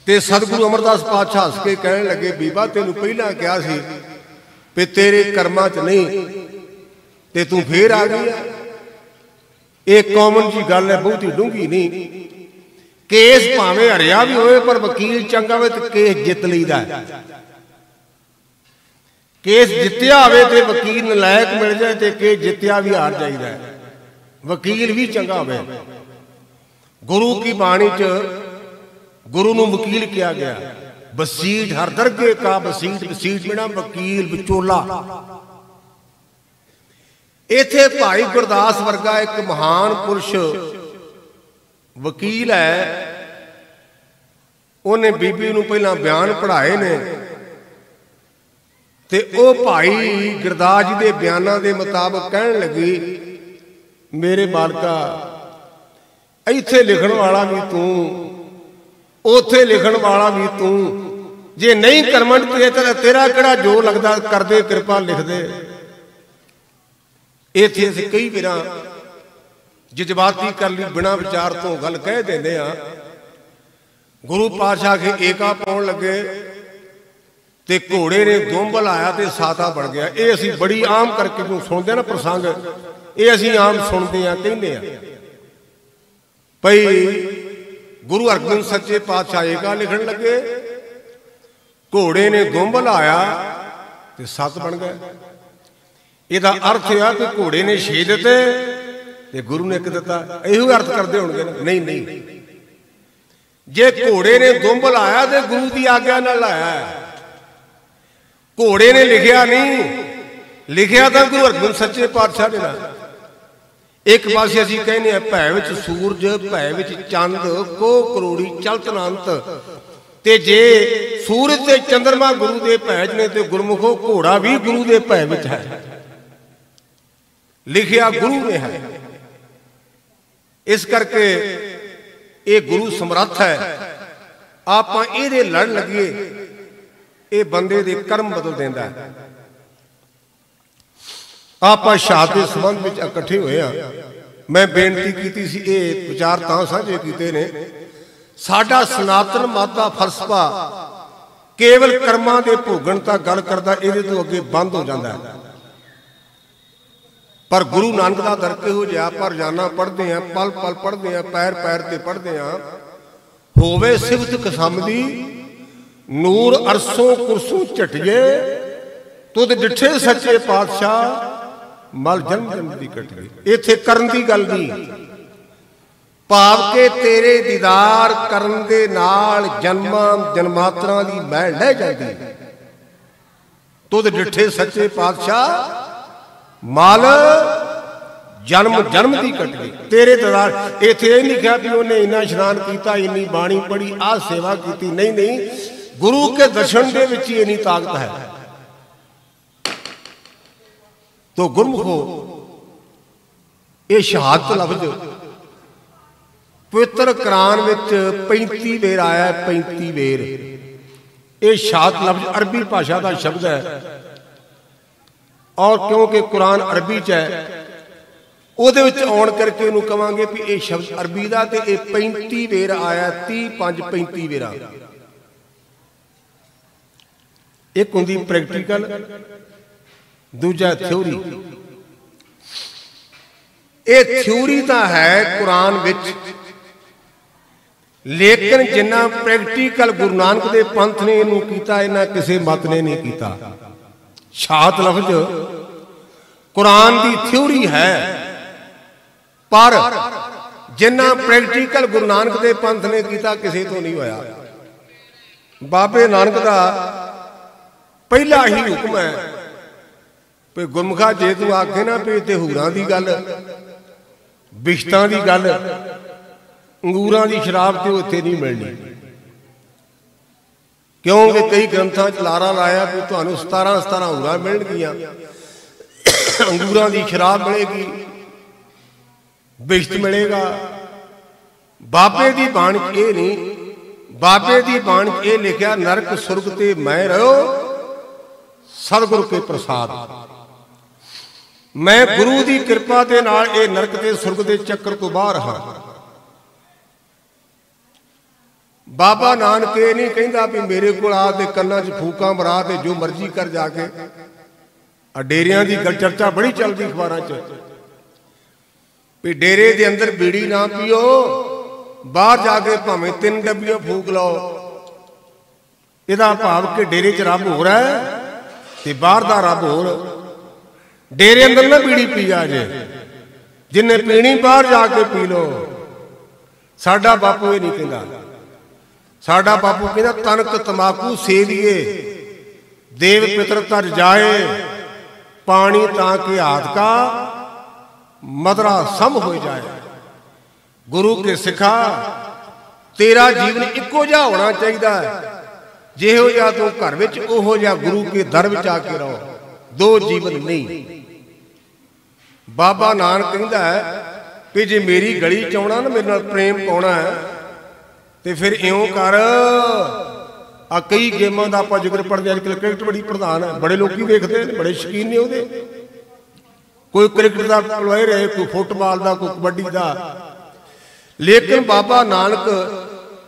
ते सतगुरु अमरदास पातशाह हस के कहने लगे, बीबा तेनू पहला कहा सी भी तेरे कर्मां च नहीं ते तू फिर आ गई। एक कॉमन जी गल है, बहुत ही डूंगी नहीं। केस भावें हरिया भी होए पर वकील चंगा होवे तो केस जित लईदा है। केस जित्या होवे ते वकील नलायक मिल जाए तो केस जित्या भी हार जाइदा है, वकील भी चंगा होवे। गुरु की बाणी च गुरु नूं वकील किया गया। बसीठ हर दरगे का बसीठ, बसीठ बिना वकील विचोला। इथे भाई गुरदास वर्गा एक महान पुरुष वकील है, उन्हें बीबी नूं पहला बयान पढ़ाए ने ते ओ भाई गुरदास जी के बयानों के मुताबिक कहन लगी, मेरे बालका इत्थे लिखण वाला भी तू, उथे लिखण वाला भी तू, जे नहीं करमन तेरा किहड़ा जो लगदा कर दे, कृपा लिख दे। इत्थे असीं कई बार जज्बाती कर ली, बिना विचार तो गल कह देंदे आ। गुरु पातशाह के एका पाउण लगे ते घोड़े ने दोंबल आया ते साता बन गया। ये असीं बड़ी आम करके जो सुनते ना प्रसंग, ये असीं आम सुनते हैं, कहते हैं भई गुरु अर्जन सच्चे पातशाह एका लिखण लगे, घोड़े ने दोंबल आया ते सत बन गए। ਇਹਦਾ अर्थ है कि घोड़े ने 6 दिते ते गुरु ने 1 दिता। ਇਹੋ अर्थ करते होणगे। नहीं नहीं, जे घोड़े ने दोंबल आया तो गुरु की आग्ञा नाल आया। घोड़े ने लिखिया नहीं, लिखिया तो गुरु अर्जन सच्चे पातशाह ने। एक पासे असीं कहने भै विच सूरज, भै विच चंद, को करोड़ी चलत अनंत। ते जे सूरज ते चंद्रमा गुरु के भै ने ते गुरमुखो घोड़ा भी गुरु के भै विच है, लिखिया गुरु ने है। इस करके ये गुरु समर्थ है। आप ये लड़ लगिए, ये बंदे दे कर्म बदल देंदा है। आप शहादत के संबंध में इकट्ठे हुए हैं। मैं बेनती की सी, ये विचार तां साझे कीते ने। साडा सनातन मत दा फलसफा केवल कर्मां दे भोगण तक गल करदा, इहदे तो अगे बंद हो जाता है। पर गुरु नानक का दर किहो जिहा, पर रोजाना पढ़ते हैं, पल पल पढ़ते हैं, पैर पैर ते पढ़ते हैं। होवे सिफत कसम दी नूर अरसों कुरसों झटिए, तुद डिठे सच्चे पातशाह मल जन्म जन्म दी कटिए। इत्थे करन दी गल नहीं, भाव के तेरे दीदार करन दे नाल जन्मां जन्मांतरां दी मैल लह जांदी। तुद डिठे सच्चे पातशाह मल जन्म जन्म की कट गई तेरे दरबार। इत्थे ये नहीं लिखा भी उन्हें इन्ना इशनान किया, इन्नी बाणी पढ़ी, आ सेवा की, नहीं नहीं, गुरु के दर्शन के विच ही इन्नी ताकत है। तो गुरमुखो ये शहादत लफ्ज पवित्र कुरान विच 35 वेर आया, 35 वेर। ये शहादत लफ्ज अरबी भाषा का शब्द है, और क्योंकि कुरान अरबी च है ਉਹਦੇ ਵਿੱਚ ਆਉਣ ਕਰਕੇ ਇਹਨੂੰ ਕਵਾਂਗੇ ਵੀ ਇਹ ਸ਼ਬਦ ਅਰਬੀ ਦਾ, ਤੇ ਇਹ 35 ਵੇਰ ਆਇਆ, 30 5 35 ਵੇਰਾ। ਇੱਕ ਹੁੰਦੀ ਪ੍ਰੈਕਟੀਕਲ, ਦੂਜਾ ਥਿਉਰੀ। ਇਹ ਥਿਉਰੀ ਤਾਂ ਹੈ ਕੁਰਾਨ ਵਿੱਚ, ਲੇਕਿਨ ਜਿੰਨਾ ਪ੍ਰੈਕਟੀਕਲ ਗੁਰੂ ਨਾਨਕ ਦੇ ਪੰਥ ਨੇ ਇਹਨੂੰ ਕੀਤਾ, ਇਹਨਾਂ ਕਿਸੇ ਮਤ ਨੇ ਨਹੀਂ ਕੀਤਾ। ਸ਼ਹਾਦਤ ਲਫ਼ਜ਼ ਕੁਰਾਨ ਦੀ ਥਿਉਰੀ ਹੈ, पर जिन्ना प्रैक्टिकल गुरु नानक देव पंथ ने किया किसी तो नहीं होया। बाबे नानक का पहला ही हुक्म है भी गुरमुखा जे तू आखे ना भी इत्थे हूरां दी गल, बिश्तां दी गल, अंगूरां दी शराब ते उत्थे नहीं मिलनी। क्योंकि कई ग्रंथां च लारा लाया भी तुहानूं 17 हूरां मिलणगियां, अंगूरां दी शराब मिलेगी, बिश्त मिलेगा। बाबे दी बाणी च ये नहीं, बाबे दी बाणी च ये लिखा नरक सुरग ते मैं रहो सतगुरु के प्रसाद। मैं गुरु दी कृपा दे नाल ये नरक ते सुरग दे चक्कर तो बाहर हाँ। बाबा नानक ये नहीं कहता भी मेरे को आ दे कन्ना च फूका मरा दे जो मर्जी कर जाके। डेरियां दी गल चर्चा बड़ी चलती अखबारां च भी डेरे दे अंदर बीड़ी ना पियो, बाहर जाके भावें 3 डब्बियां फूक लो। इहदा भाव कि डेरे च रब हो रहा है ते बाहर दा रब होर। डेरे अंदर ना बीड़ी पी आ जे, जिन्हें पीनी बाहर जाके पी लो। साडा बापू ये नहीं कहता, साडा बापू कहता तनक तंबाकू सेविए, देव पितर तर जाए, पानी ताकि हाथ का मदरा सम हो जाए। गुरु के सिखा तेरा जीवन इको जा होना चाहिए, जिहो जा तू घर विच ओहो जा गुरु के दर विच आके रहो, दो जीवन नहीं। बाबा नानक कहता है कि जे मेरी गली च आउणा ना, मेरे नाल प्रेम पाउणा है, तो फिर इउं कर। आ कई गेमां दा आपां जिक्र पढ़दे, अजकल क्रिकेट बड़ी प्रधान है, बड़े लोग वेखदे, बड़े शौकीन ने उहदे। कोई क्रिकेट का प्लेयर है, कोई फुटबॉल का, कोई कबड्डी का। लेकिन बाबा नानक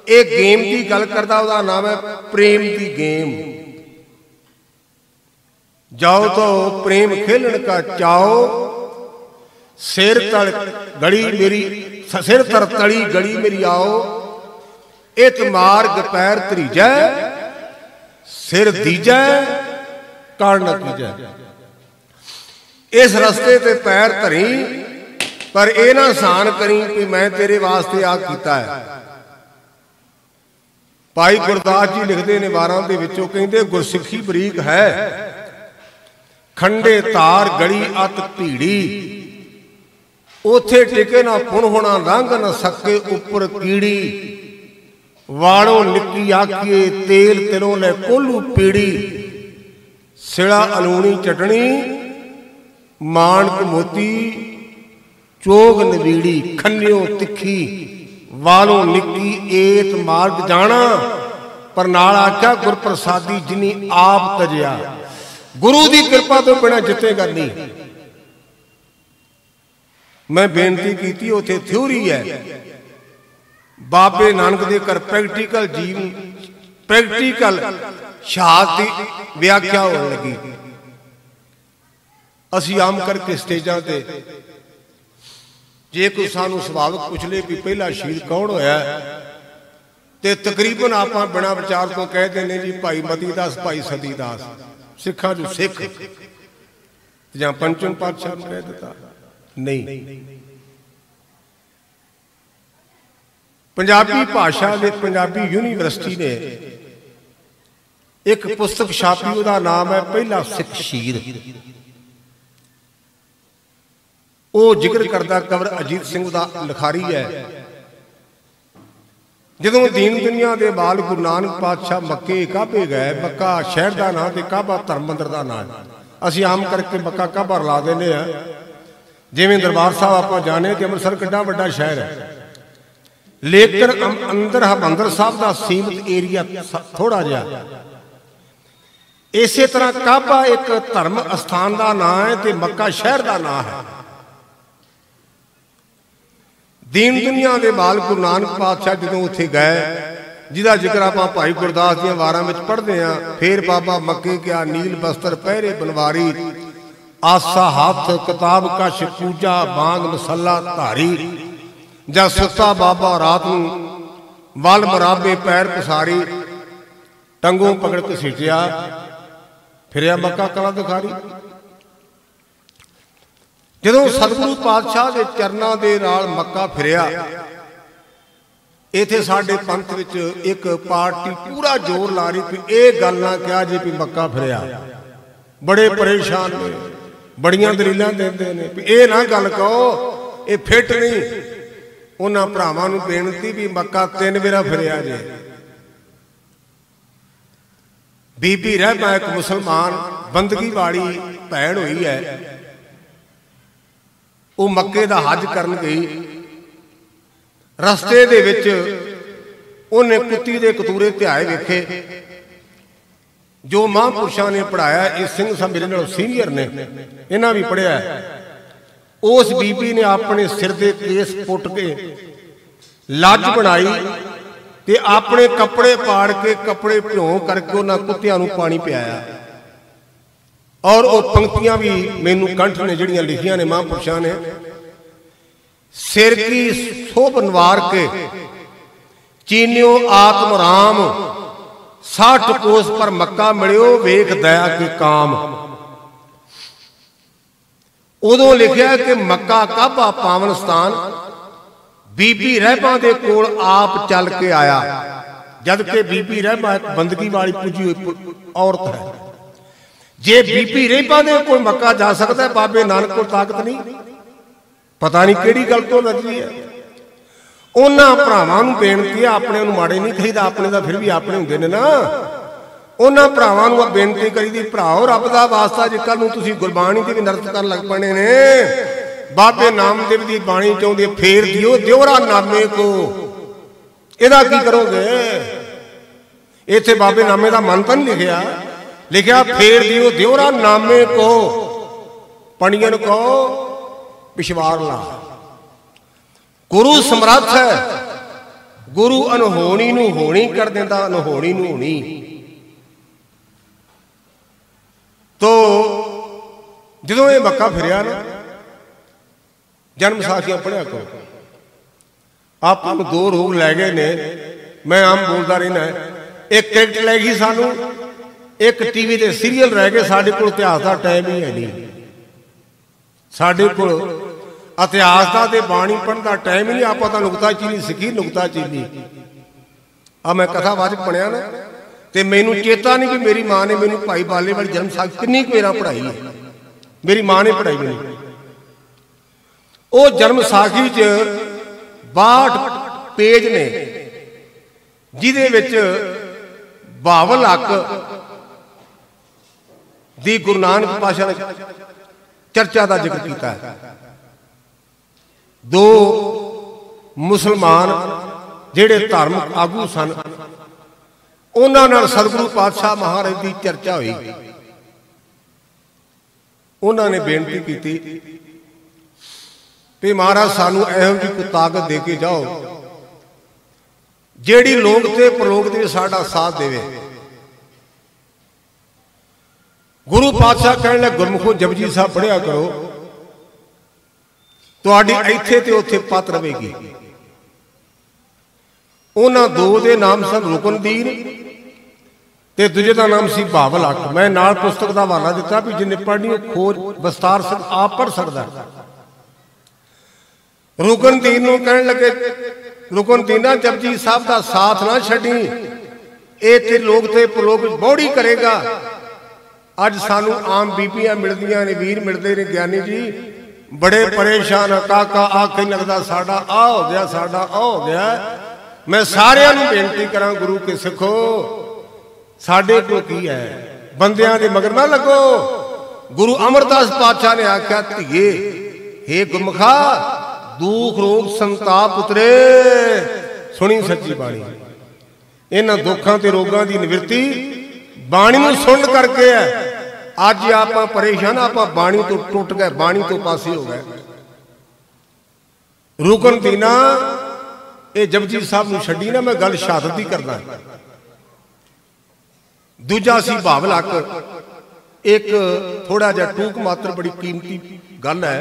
एक गेम की गल करता, उसका नाम है प्रेम की गेम। जाओ तो प्रेम खेलन का चाओ, सिर तड़ गड़ी मेरी, सिर तर तड़ी गड़ी मेरी आओ, इत मार्ग पैर त्रीजै, सिर दीजै कण न कीजै। इस रस्ते ते पैर धरी, पर यह ना आसान करी कि मैं तेरे वास्ते आ किया है। भाई गुरदास जी लिखते ने वारां दे विचों, कहंदे गुरसिੱਖੀ बरीक है, खंडे तार गड़ी अत भीड़ी, उथे टिके ना पुन होना, रंग न सके उपर कीड़ी, वालों निकी आखिए तेल तिलों ले कोलू पीड़ी, सिड़ा अलूणी चटनी मानक मोती चोग नवीड़ी, खन्नियों तिखी वालों निकी एत मार्ग जाना, पर नाल आख्या गुर प्रसादी जिनी आप तजिया। गुरु की कृपा तो बिना जितेगा नहीं। मैं बेनती की उथे थ्योरी है, बाबे नानक दे कर प्रैक्टिकल जीवन, प्रैक्टिकल शहादत की व्याख्या होने लगी। असी आम करके स्टेजां ते जे कोई सानू सुभाविक पुछ ले भी पहला शहीद कौन होया, ते तकरीबन आप बिना विचार तो कह देने जी भाई मतीदास, भाई सतीदास, सिखा जो सिख या पंचम पातशाह ने कह दिता। नहीं, पंजाबी भाषा दे पंजाबी यूनिवर्सिटी ने एक पुस्तक छापी, उसका नाम है पहला सिख शहीद। वो जिक्र करता कवर अजीत सिंह दा लिखारी है। जदों दीन दुनिया के बाल गुरु नानक पातशाह मक्के काबे गए, मक्का शहर का नाम ते काबा धर्म मंदिर का नाम है। असीं आम करके मक्का काबा रला देने आ, जिवें दरबार साहब आप जाने कि अमृतसर कितना वड्डा शहर है, लेकिन अंदर हरमंदर साहब का सीमित एरिया थोड़ा जिहा। इस तरह काबा एक धर्म अस्थान का नाम है तो मक्का शहर का नाम है। दीन दुनिया के बाल गुरु नानक पातशाह जो उत्थे गए, जिदा जिक्र आप भाई गुरदास दी वारां विच पढ़दे हैं। फिर बाबा मक्के क्या नील बस्तर पहरे बनवारी, आसा हाथ किताब कश पूजा बांग मसला धारी, जा सुता बाबा रात नूं वल मराबे पैर पसारी, टंगों पकड़ घसीटिया फिरिया मक्का कला दिखारी। जदों सतगुरु पातशाह के चरणों के नाल मक्का फिरिया, इत्थे साडे पंथ विच एक पार्टी पूरा जोर ला रही कि यह गल ना कहा जी भी मक्का फिरिया। बड़े परेशान ने, बड़ियां दलीलां देंदे ने भी यह ना गल कहो, ये फिट नहीं। उन्हां भरावां नूं बेनती भी मक्का 3 वेरा फिरिया जे। बीबी रहमा एक मुसलमान बंदगी वाली भैन हुई है, वो मक्के दा हज करन गई। रस्ते दे विच उन्हें कुत्ती दे कतूरे ध्याए वेखे। जो महापुरुषों ने पढ़ाया, इस सिंह साहब मेरे नालों सीनियर ने, इन्हां भी पढ़िया। उस बीबी ने अपने सिर दे केस पुट के लज बनाई ते अपने कपड़े पाड़ के कपड़े भिओं करके उन्हां कुत्तियां नूं पानी पियाया। और वो पंक्तियां भी मैनू कंठ ने जिहड़ियां लिखियां ने महापुरुषों ने, सिर की शोभ नवार के चीन्यो आत्म राम, 60 कोस पर मक्का मिलियो वेख दया के काम। उदों लिखिया कि मक्का काबा पावन स्थान, बीबी रहमा दे कोल आप चल के आया। जबकि बीबी रहमा एक बंदगी वाली पूजी हुई औरत है। जे बीबी रहमा दे कोल मक्का जा सकता है, बाबे नानक को ताकत नहीं। पता नहीं किहड़ी गल तो लगी है। उन्हां भरावां नूं बेनती है, अपने नूं माड़े नहीं कहीदा, अपने दा फिर भी अपने हुंदे ने ना। उन्हां भरावां नूं बेनती करीदी, भराओ रब दा वास्ता जे कल नूं तुसीं गुरबाणी ते भी नरत करन लग पणे ने, बाबे नामदेव दी बाणी चाहुंदे फेर दियो दियोरा नामे को। इहदा की करोगे? इत्थे बाबे नामे दा मन तां नहीं लिखिया, लिखिया फेर दियो दियोरा नामे को, पणियन को पिछवाड़ ला। गुरु समर्थ है, गुरु अनहोनी नूं होनी कर देंदा, अनहोनी नूं होनी। तो जदों ये मक्का फिरिया ना, जन्म साखियां पढ़िया करो। आपां नूं 2 रोग लै गए ने, मैं आम बोलता रहना है। एक क्रिकेट लै गई सानू, एक टीवी ते सीरीयल रह गए। साडे कोल इतिहास का टाइम ही है नहीं, साडे कोल इतिहास का ते बाणी पढ़न का टाइम ही नहीं। आप तो नुकताचीनी सीखी, नुकताचीनी। आ मैं कथावाचक बनया ना, तो मैनू चेता नहीं कि मेरी माँ ने मैनू भाई बाले वाली जन्म साखी कितनी मेरा पढ़ाई है। मेरी माँ ने पढ़ाई मैंने। वो जन्म साखी च 62 पेज ने, जिदे विच 52 लाख दी गुरु नानक पातशाह ने चर्चा का जिक्र किया है। 2 मुसलमान जिहड़े धार्मिक आगू सन, उन्हां नाल सतगुरु पातशाह महाराज की चर्चा हुई। उन्होंने बेनती की कि महाराज सानू इहो जी कोई ताकत दे के जाओ जिहड़ी लोक ते परलोक दे साडा साथ देवे। गुरु पातशाह कहण लगे, गुरमुखो जपजी साहब पढ़िया करो, तुहाडी इत्थे ते उत्थे पत रवेगी। उन्हां 2 दे नाम सन रुकनदीन ते दूजे का नाम सी बावल अक। मैं नाल पुस्तक का हवाला दिता भी जिन्हें पढ़नी खोज विस्तार से आप पढ़ सकता। रुकनदीन नूं कहण लगे, रुकनदीना जपजी साहब का साथ ना छड्डी, ये ते लोग ते परलोक बौड़ी करेगा। अज सानू आम बीबियां मिलदियां ने, वीर मिलते ने, ज्ञानी जी बड़े परेशान काका आख नहीं लगता साडा आ हो गया साडा आ हो गया। मैं सारिਆਂ ਨੂੰ बेनती करा गुरु के सिखो साडे को की है बंदियां दे मगर ना लगो। गुरु अमरदास पातशाह ने आख्या धीए हे गुरमुखा दुख रोग संताप उतरे। सुनी सच्ची बाणी इन्हां दुखां ते रोगां दी निवृत्ति बाणी नूं सुन करके है। अज आप परेशान आप बाणी तो टुट गए बाणी तो पासे हो गए। रुकन दीना ये जपजी साहब नूं छड्डी ना मैं गल शहादत दी करना। दूजा सी भाव लक एक थोड़ा जिहा टूक मात्र बड़ी कीमती गल है।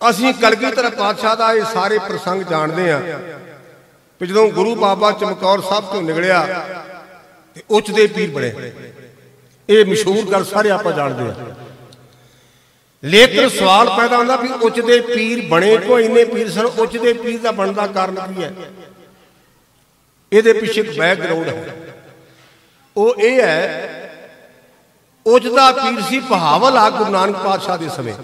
असीं कलगीधर पातशाह दा ये सारे प्रसंग जानते हैं कि जदों गुरु बाबा चमकौर साहब तो निकलिया ते उच्च दे पीर बने। ये मशहूर गल सारे आप जानते हैं। लेकिन सवाल पैदा होता भी उच्च दे पीर बने को इन्ने पीर सन उच्च दे पीर का बनने का कारण की है। ये पिछे एक बैकग्राउंड है वो ये है उच्च दा पीर सी बहावल आ गुरु नानक पातशाह के समय।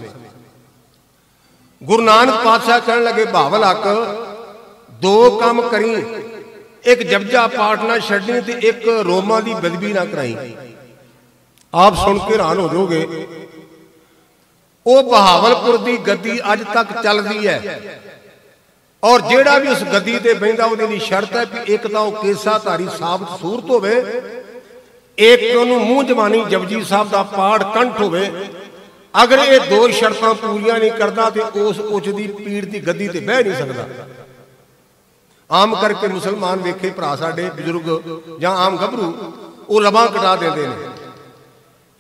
गुरु नानक पातशाह कहने लगे बहावल हक दो काम करी एक जपजा पाठ ना छड्डी ते एक रोमां दी बदबी ना कराई। आप सुन के हैरान हो जाओगे वो बहावलपुर की गद्दी अज तक चलती है और जेड़ा भी उस गद्दी ते बहिंदा उहदे लई शर्त है कि एक तो केसाधारी साबत सूरत होवे एक उहनूं मूँह जबानी जपजी साहब का पाठ कंठ होवे। अगर ये दो शर्तां पूरियां नहीं करता तो उस उच्च दी पीड़ की गद्दी ते बह नहीं सकता। आम करके मुसलमान वेखे भरा साडे बजुर्ग जां आम गभरू वो लबां कटा देंदे ने।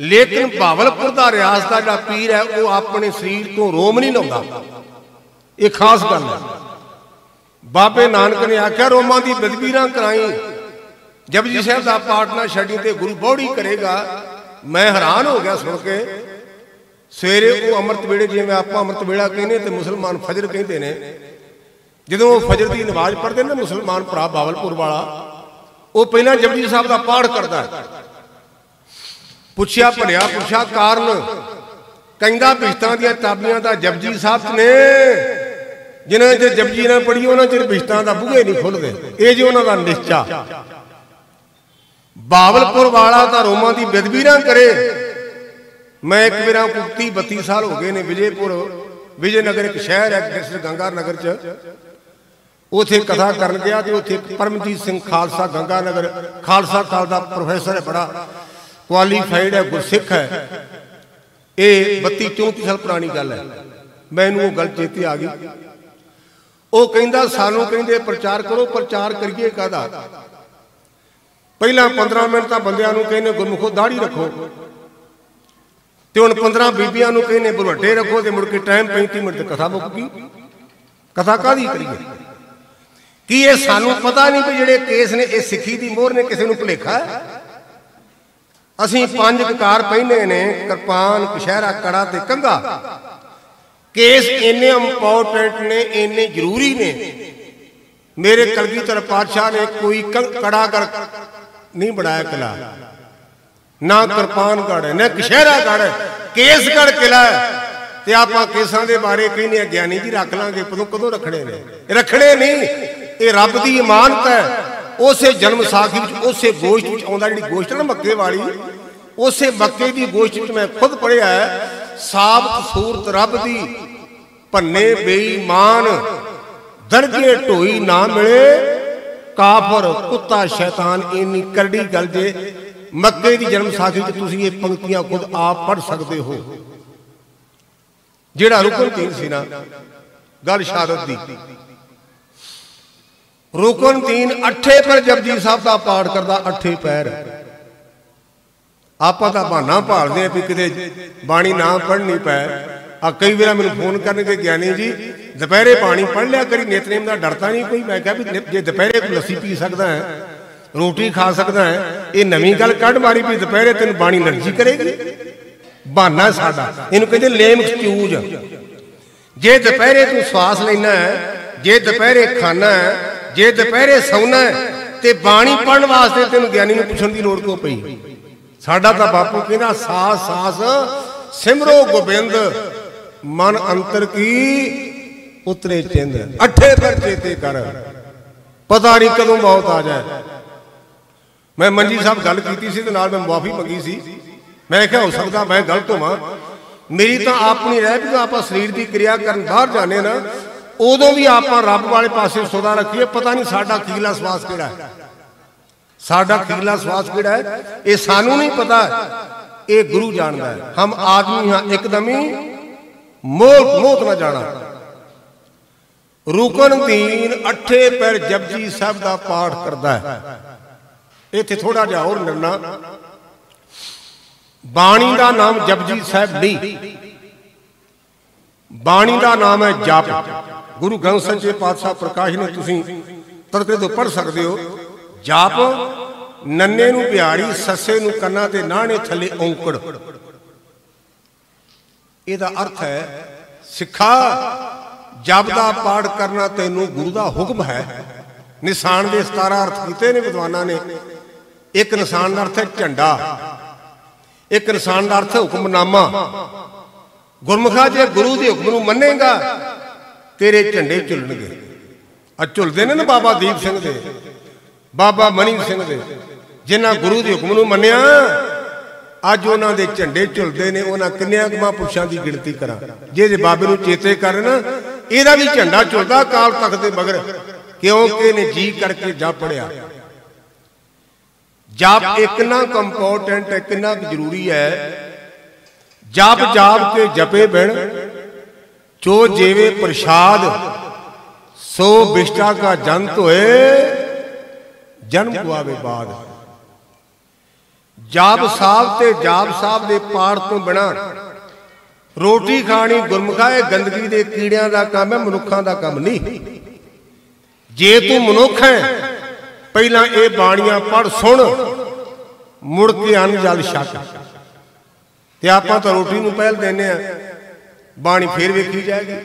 लेकिन बहावलपुर का रियाज का जो पीर है वह अपने शरीर तो रोम नहीं लाता। ये खास गल है। बाबे नानक ने आख्या रोमां की बदबी ना कराई जपजी साहब का पाठ ना छड्डी ते गुरु बौड़ी करेगा। मैं हैरान हो गया सुन के। सवेरे वो अमृत वेले जिवें आपां अमृत वेला कहने ते मुसलमान फजर कहते हैं। जदों वो फजर की नमाज पढ़ते ना मुसलमान भरा बहावलपुर वाला वो पहला जपजी साहब का पाठ करता है। पुछया भलिया पुछा कारण कहंदा बिश्तां दी ताबियां दा जपजी साहब ने जिन्हां जे जपजी ना पढ़ी उन्हां चिर बिश्तां दा बूहे नहीं खुलदे। ये जी उन्हां दा निश्चा। बहावलपुर वाला तां रोमां दी बेदबी ना करे। मैं एक मेरा 30-32 साल हो गए ने विजयपुर विजयनगर एक शहर है डिस्ट्रिक्ट गंगा नगर च उथे कथा कर गया तो उथे परमजीत सिंह खालसा गंगा नगर खालसा काल का प्रोफैसर है बड़ा क्वालीफाइड है गुरसिख है। ये 32-34 साल पुरानी गल है। मैनू वो गल चेते आ गई। वो कहंदा सानू कहंदे प्रचार करो प्रचार करिए काहदा। पहला 15 मिनट तां बंदियां नूं कहने गुरमुखो दाढ़ी रखो ते हुण 15 बीबियां नूं कहने बुलवट्टे रखो ते मुड़ के टाइम 35 मिनट ते कथा मुक गई। कथा काहदी करिए कि ये सानू पता नहीं भी जिहड़े केस ने ये सिक्खी दी मोहर ने किसी नूं भुलेखा है। असीं 5 ककार पहने ने कृपान कशहरा कड़ा ते कंघा। केस इन्ने इंपोर्टेंट ने इन्ने जरूरी ने। मेरे कलगीधर पातशाह ने कोई कड़ा कर नहीं बनाया किला ना कृपान गढ़ है ना कशहरा गढ़ है केस गढ़ किला है। ते आपां केसां दे बारे कहने ज्ञानी जी रख लांगे कदों रखने ने रखने नहीं। ये रब की इमानत है। उसे जन्म साखी उसे गोश्त आउंदा जिहड़ी गोश्त ना मक्के वाली उसे मक्के की गोश्त मैं खुद पढ़िया है। साबत सूरत रब दी भन्ने बेईमान दरजे ढोई ना मिले काफर कुत्ता शैतान इन्नी करड़ी गल जे मक्के की जन्म साखी तुसीं ये पंक्तियां खुद आप पढ़ सकते हो। जिहड़ा रुकन तीन सी ना गल शहादत दी रुकन तीन 8 पर जपजी साहब का पाठ करता 8 पैर। आप बहाना भालते हैं भी किते बाणी ना पढ़नी पै। कई बार मैंने फोन करने ज्ञानी जी दोपहरे पानी पढ़ लिया करी नितनेम का डरता नहीं कोई। मैं क्या भी जे दोपहरे कोई लस्सी पी सकता है रोटी खा सकता है ये नवी गल कढ़ मारी भी दोपहरे तेन बाणी एनर्जी करेगी। बहाना साडा इनू कहते लेम एक्सक्यूज। जे दोपहरे तू श्वास लेना है जे दोपहरे खाना है जे दोपहरे सौना है तो बाणी पढ़ने वास्ते तेन ज्ञानी नूं पुछण दी लोड़ क्यों पई। साडा तां बापू कहंदा सास सास सिमरो गोबिंद मन अंतर की उतरे चिंद, अठे पर चेते कर, पता नहीं कदों मौत आ जाए। मैं मंजी साहब गल की सी, मैं मुआफी मंगी सी। मैं क्या हो सकता मैं गलत होवां, मेरी तो अपनी रह भी आप शरीर की क्रिया करन बाहर जाने ना, उदों भी आप रब वाले पासे सौदा रखिए। पता नहीं साडा खीरला श्वास किहड़ा है, साडा खीरला श्वास किहड़ा है, ये सानू नहीं पता, ये गुरु जानता है। हम आदमी हाँ एकदम ही मौत ना जाना। रुकन दीन अठे पैर जपजी साहब का पाठ करता है। इत्थे थोड़ा जिहा होर नरना, बाणी का नाम जपजी साहब नहीं, बाणी का नाम है जप। गुरु ग्रंथ सच्चे पातशाह प्रकाश ने तुसीं तड़के तो पढ़ सकते हो। जाप नन्ने नूं बिहारी, सस्से नूं कन्ना ते नाहने थले औंकड़। इहदा अर्थ है सिखा जप दा पाठ करना तैनूं गुरु दा हुक्म है। निशान दे 17 अर्थ कीते ने विद्वानां ने। एक निशान का अर्थ है झंडा, एक निशान का अर्थ है हुक्मनामा। गुरमुखा जे गुरु के हुक्म नूं मन्नेगा तेरे झंडे झुलणगे। अज झुलदे ने ना बाबा दीप सिंह दे, बाबा मनी सिंह दे, जिन्हां गुरु के हुक्म नूं मन्निया अज उन्हां दे झंडे झुलदे ने। उन्हां किन्नियां महापुरुषां दी गिणती करां, जे बाबे नूं चेते कर ना, इहदा भी झंडा झुलदा अकाल तख्त दे मगर, क्योंकि इहने जी करके जप पढ़िया। जप इतना इंपोर्टेंट है, कितना जरूरी है। जप जाप के जपे बिन चो जेवे प्रसाद, सो बिष्टा का जंत होए जन्म गुआवे बाद। जाप साहब ते जाप साहब दे पाठ तो बिना रोटी खानी गुरमुखा ये गंदगी दे कीड़ियां दा काम है, मनुखां दा काम नहीं। जे तू मनुख है पहला ये बाणियां पढ़ सुन, मुड़ के अन जल छक। ते आपां तां रोटी नूं पहल देने आ, बाणी फिर वेखी जाएगी।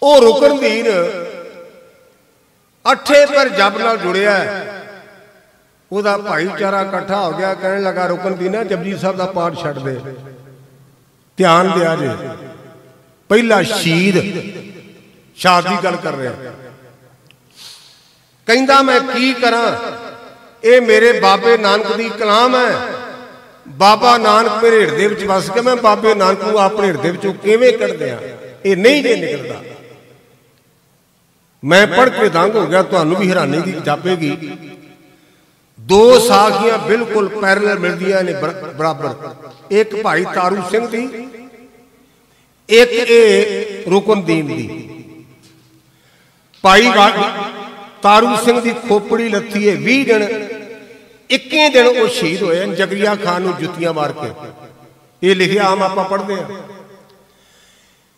वो रुकन दीन अठे पर जप नाल जुड़िया है। उहदा भाईचारा इकट्ठा हो गया, कहने लगा रुकन दीन जपजी साहब का पाठ छड्ड दे, ध्यान दिया जे। पहला शहीद शाद की गल कर रहा, कहंदा मैं की करा, ये मेरे बाबे नानक दी कलाम है। बाबा नानक मेरे हिरदे विच वस के मैं बाबे नानक को अपने हिरदे विचों किवें कढ दियां, ये नहीं जे निकलदा। मैं पढ़ के दंग हो गया, तुहानूं भी हैरानी की जापेगी। दो साखियां बिल्कुल पैरेलल मिलदियां ने बराबर। एक भाई तारू सिंह दी, एक ए रुकन दीन दी। भाई तारू सिंह दी खोपड़ी लत्थी है 20 दिन, 21 दिन वो शहीद होए जगरिया खान नूं जुत्तियां मार के। ये लिखिया आम आप पढ़ते हैं।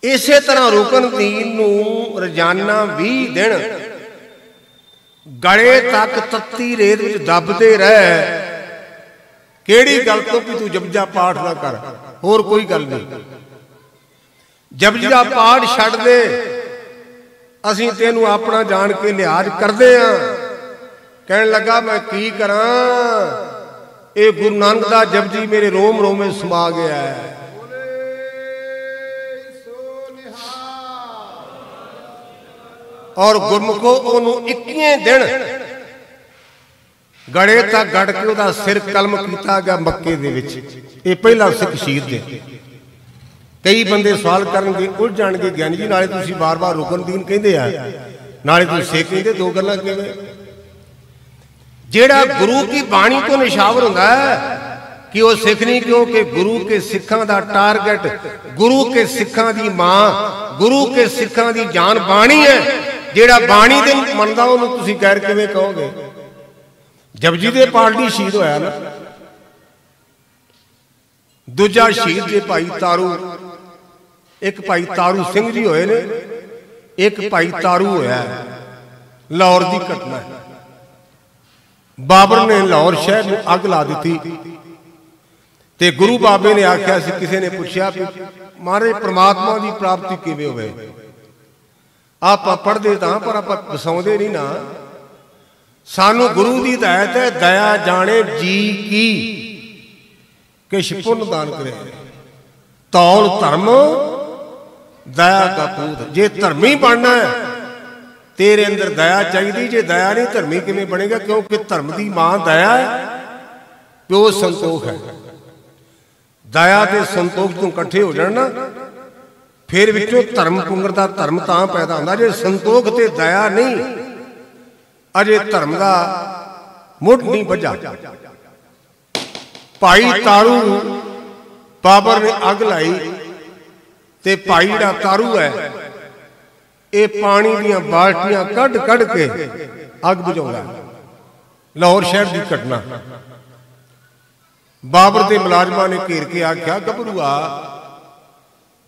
इसे तरह रुकन दीन नूं रोजाना 20 दिन गले तक तत्ती रेत विच दबदे रह। केड़ी गल तो कि तू जपजा पाठ ना कर, होर कोई गल नहीं। जपजा पाठ छड्ड दे, असीं तेनू अपना जान के लिहाज करदे हां। कहने लगा मैं की करा, ये गुरु नानक दा जपजी मेरे रोम रोम में समा गया है। और गुरमुखो ओनू 21 दिन गड़े तक गड़ के उहदा सिर कलम किया गया मक्के दे विच। ये पहला सिख शहीद ने। कई बंदे सवाल करनगे उलझ जाणगे, ज्ञानी जी नाले तुसीं बार बार रुकन दीन कहंदे आ, नाले तुसीं सिख कहंदे, दो गल्लां किवें? जेड़ा गुरु की बाणी तो निशावर होंदा है कि वह सिख नहीं, क्योंकि गुरु के सिखां दा टारगेट, गुरु के सिखां दी मां, गुरु के सिखां दी जान बाणी है। जेड़ा बाणी दे मनदा ओनू तुसीं गैर किवें कहोगे? जपजी दे पाठ दी शहीद होया ना। दूजा शहीद जे भाई तारू, एक भाई तारू सिंह जी होए ने, एक भाई तारू होया है। लाहौर की घटना है। बाबर ने लाहौर शहर में अग ला दी ते गुरु बाबे ने आख्या, किसी ने पूछा महाराज परमात्मा की प्राप्ति किवें होवे? आप पढ़ते तो पर आप बसाउंदे नहीं ना। सानू गुरु की हिदायत है, दया जाने जी की किश पुण्य दान करे। तौल धर्म दया का पूत। जे धर्मी बनना है तेरे अंदर दया चाहिए, जे दया नहीं धर्मी किवें बनेगा? क्योंकि धर्म की मां दया है, प्यो संतोख है। दया ते संतोख तो इकट्ठे हो जाण ना, फिर विचों धर्म पुंगर दा धर्म तां पैदा होंदा। जे संतोख ते दया नहीं, अजे धर्म का मुढ़ नहीं बजा। भाई तारू बाबर ने अग लाई ते भाई जिहड़ा तारू है ये पानी दियां बाल्टियां कढ़ कढ़ के अग बुझाउंदा। लाहौर शहर की घटना। बाबर के मुलाजमां ने घेर के आख्या, गभरूआ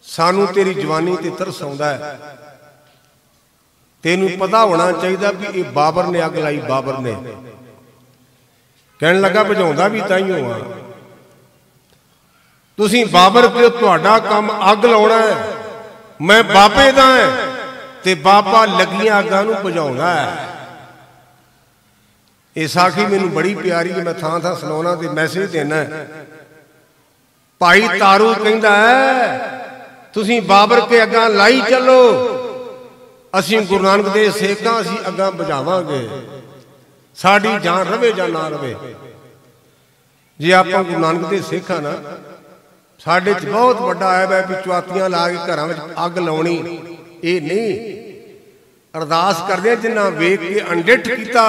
सानू तेरी जवानी ते तरस आउंदा है, तेनू पता होना चाहिए भी ये बाबर ने अग लाई। बाबर ने कहन लगा बुझाउंदा भी ताइयों आ, तुसीं बाबर के तुहाडा काम अग लाउणा है, मैं बाबे दा है ते बाबा लगियां अगां नूं बुझाउंदा है। ये साखी मैनूं बड़ी प्यारी है, मैं थां थां सुणाउणा ते मैसेज देना है। भाई तारू कहंदा है तुसीं बाबर के अगां लाई चलो, असीं गुरु नानक दे सेकां असीं अगां बुझावांगे, साडी जान रवे जां ना रवे। जे आपां गुरु नानक दे सिख हां ना, साडे च बहुत वड्डा ऐब है भी चुआतियां ला के घरां विच अग लाउणी। ये नहीं, अरदास करदे जिन्हां वेख के अनडिठ कीता,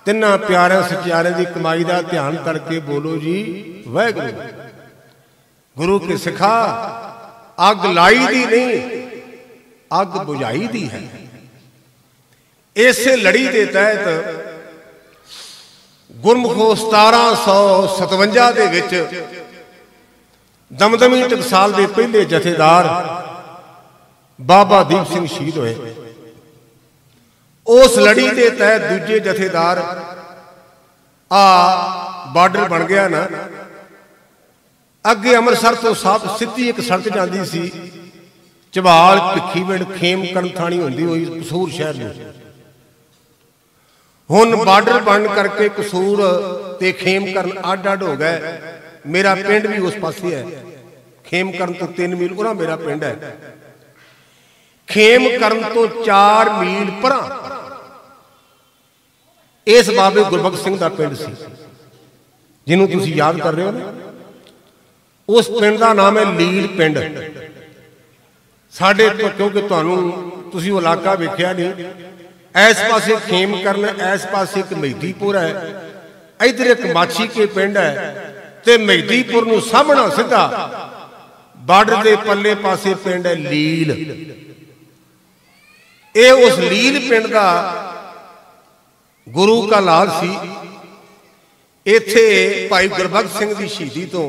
तिन्हां प्यारिਆਂ सचियारिਆਂ की कमाई का ध्यान करके बोलो जी वाहिगुरू। गुरु के सिखा अग लाई दी नहीं, अग बुझाई दी है। इस लड़ी के तहत गुरमुखो 1757 दे विच दमदमी टकसाल के पहले जथेदार बाबा दीप सिंह शहीद होए। उस लड़ी के तहत दूजे जथेदार आ बार्डर बन गया ना। अगे अमृतसर तो साफ सीधी एक सड़क जाती सी, झबाल भिखीविंड खेमकरण थाणी होंदी हुई कसूर शहर में। हुण बार्डर बन करके कसूर ते खेमकरण अड अड हो गए। मेरा पिंड भी उस पासे है, खेमकरण तो 3 मील उरा मेरा पिंड है। खेमकरण तो 4 मील परा इस बाबे गुरबख्श सिंह का पिंड सी, जिन्हों तुसीं याद कर रहे हो ना। उस पिंड का नाम है लील पिंड। साडे तो क्योंकि तुहानूं तुसीं वो इलाका वेखिया नहीं, इस पासे खेमकरण, इस पासे एक मेहदीपुर है, इधर एक माछी के पिंड है, ते मेहदीपुर नूं सामना सीधा बार्डर के पल्ले पासे पिंड है लील। ये उस लील पिंड का गुरु का लाल सी। इत्थे भाई गुरबख्श सिंह की शहीदी तो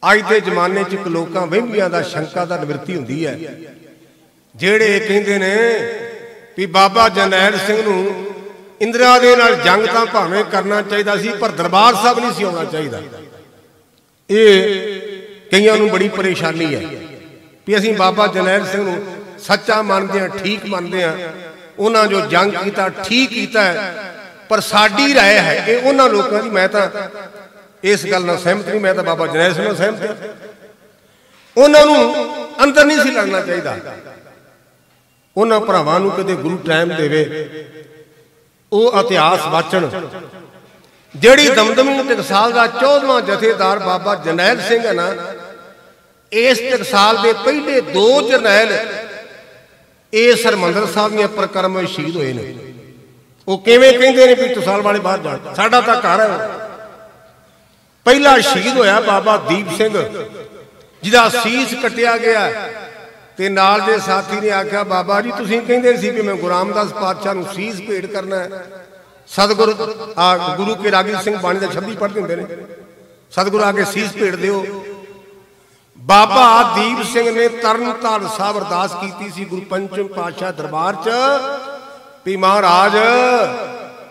अज के जमाने च लोकां वहिमियां दा शंका दा निवृत्ति हुंदी है। जेड़े कहंदे ने भी बाबा जरनैल सिंह नूं इंदिरा दे नाल जंग तां भावें करना चाहिदा सी, पर दरबार साहब नहीं सी आउणा चाहिदा। ये कईयां नूं बड़ी परेशानी है भी असीं बाबा जरनैल सिंह नूं सच्चा मानते हैं, ठीक मानते हैं, उन्हां जो जंग कीता ठीक कीता है, पर साडी राय है कि उन्हां लोकां दी, मैं तां इस गल नाल सहमत नहीं, मैं तां बाबा जरनैल सिंह नाल सहमत हां। उन्हां नूं अंदर नहीं सी लड़ना चाहिदा। उन्हां भरावां नूं कदे गुरु टाइम देवे, वो इतिहास वाचण। जिहड़ी दमदमी टकसाल का 14वां जथेदार बाबा जरनैल सिंह है ना, इस टकसाल के पहले 2 जरनैल इस हरमंदर साहब दी परिक्रमा में शहीद होए ने। वो किवें कहंदे ने भी टकसाल वाले बाहर जाण, साडा तां घर है। पहला शहीद होया बाबा दीप सिंह, जिहदा सीस कटिया गया, ते नाल दे साथी ने आख्या बाबा जी तुसीं कहंदे सी कि मैं गुरु रामदास पातशाह नूं सीस भेंट करना है। सतगुरु गुरु के रागी सिंह बाणी दा 26 पढ़दे हुंदे ने, सतगुरु आके सीस भेंट दिओ। बाबा दीप सिंह ने तरनताਰਨ साहब अरदास की सी गुरु पंचम पातशाह दरबार च भी महाराज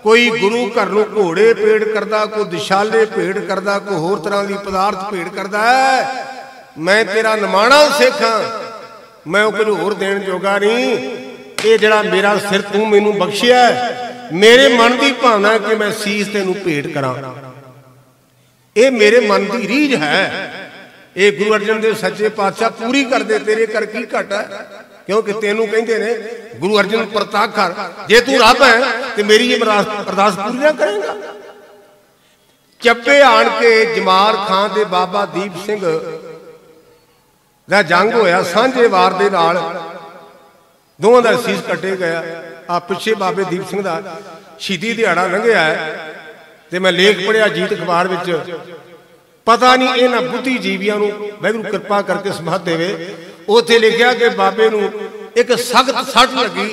कोई गुरु घर नूं घोड़े भेंट करदा, कोई दिशाले भेंट करदा, कोई होर तरह की पदार्थ भेंट करदा है, मैं तेरा निमाणा सिख हां, मैं कुछ होर देण जोगा नहीं। ये जिहड़ा मेरा सिर तूं मैनूं बख्शिया है, मेरे मन की भावना है कि मैं सीस तैनूं भेंट करां। ये मेरे मन की रीझ है। ये गुरु अर्जन देव सच्चे पातशाह पूरी कर दे, तेरे कर की घट है, क्योंकि तेनू कहते ने गुरु अर्जन प्रताप कर, जे तू रब है तो मेरी ये अरदास पूरी ना करेगा। ਚੱਬੇ आन के जमाल खान दे बाबा दीप सिंह दा जंग होया, सांझे वार दे नाल दोवां दा सीस कटे गया। आ पिछे बाबे दीप सिंह दा शहीदी दिहाड़ा लंघिया है ते मैं लेख पढ़िया जीत अखबार विच, पता नहीं इन्हां बुद्धिजीवियां नूं वाहिगुरू कृपा करके समझ देवे। उत्थे लिखिया कि बाबे नूं एक सख्त सट लगी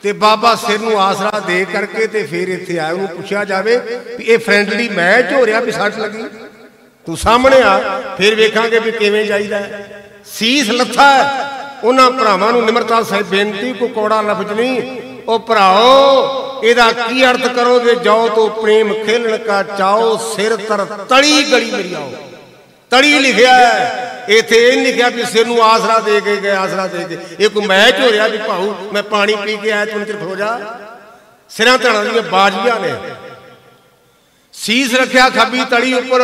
ते बाबा सिर नूं आसरा दे करके ते फिर इत्थे आए, उन्होंने पुछया जावे भी ये फ्रेंडली मैच हो रहा भी सट लगी, तू सामने आ फिर वेखांगे भी किवें जाईदा। सीस लथा है। उन्हां भरावां नूं निमरता सहित बेनती, को कौड़ा लफ्ज नहीं, ओ भराओ इहदा की अर्थ करोगे, जाओ तो प्रेम खेलन का चाओ, सिर तर तली गली मेरी आओ। तली लिखिया है, इत्थे ये लिखिया भी सिर नूं आसरा दे के गए, आसरा दे के। ये कोई मैच हो रहा भी भाऊ मैं पानी पी के आया, तू चिर खलो जा। सिरां धड़ां दी बाजियां ने, सीस रखिया खब्बी तली उपर।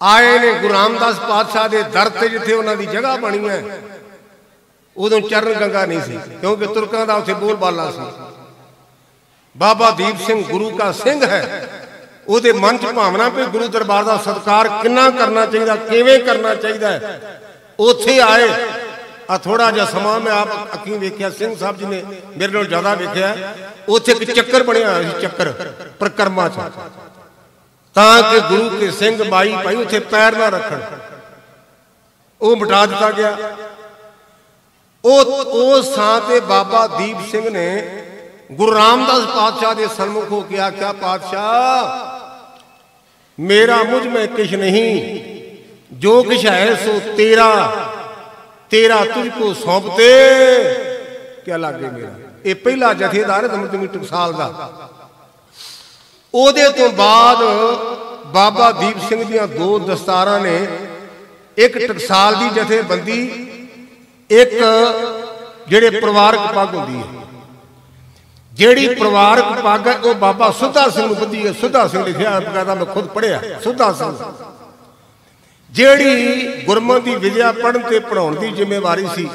आए ने गुरु रामदास पातशाह दे दर ते, जिथे उन्हां दी जगह बनी है। उदों चरण गंगा नहीं सी, क्योंकि तुरकां दा उत्थे बोल बाला सी। बाबा दीप सिंह गुरु का सिंह है, ਉਹਦੇ मन च भावना भी गुरु दरबार का सत्कार किन्ना करना चाहिए, किवें करना चाहिए। उत्थे आए आ थोड़ा जिहा समा मैं आप अखीं वेख्या, सिंह साहब जी ने मेरे नाल ज़्यादा वेख्या। उत्थे एक चक्कर बनिया होया सी, चक्कर परिक्रमा च, तां कि गुरु के सिंह बाई भाई उत्थे पैर ना रखण, वो मिटा दिता गया। उस थां ते बाबा दीप सिंह ने गुरु रामदास पातशाह के सन्मुख हो के आख्या, पातशाह मेरा मुझ में किश नहीं, जो किश है सो तेरा, तेरा तुझको सौंपते क्या लागे मेरा। ये पहला जथेदार है दमदमी टकसाल का। ओदे तो बाद बाबा दीप सिंह दियां दो दस्तारां ने, एक टकसाल की जथेबंदी, एक जिहड़े परिवारक पग हुंदी है, जेड़ी परिवारक पग है वह बाबा सुधा सिंह नूं बधी है। सुधा सिंह लिखिया बकायदा, मैं खुद पढ़िया। सुधा सिंह जेड़ी गुरमत की विद्या पढ़न ते पढ़ाउण की जिम्मेवारी सी,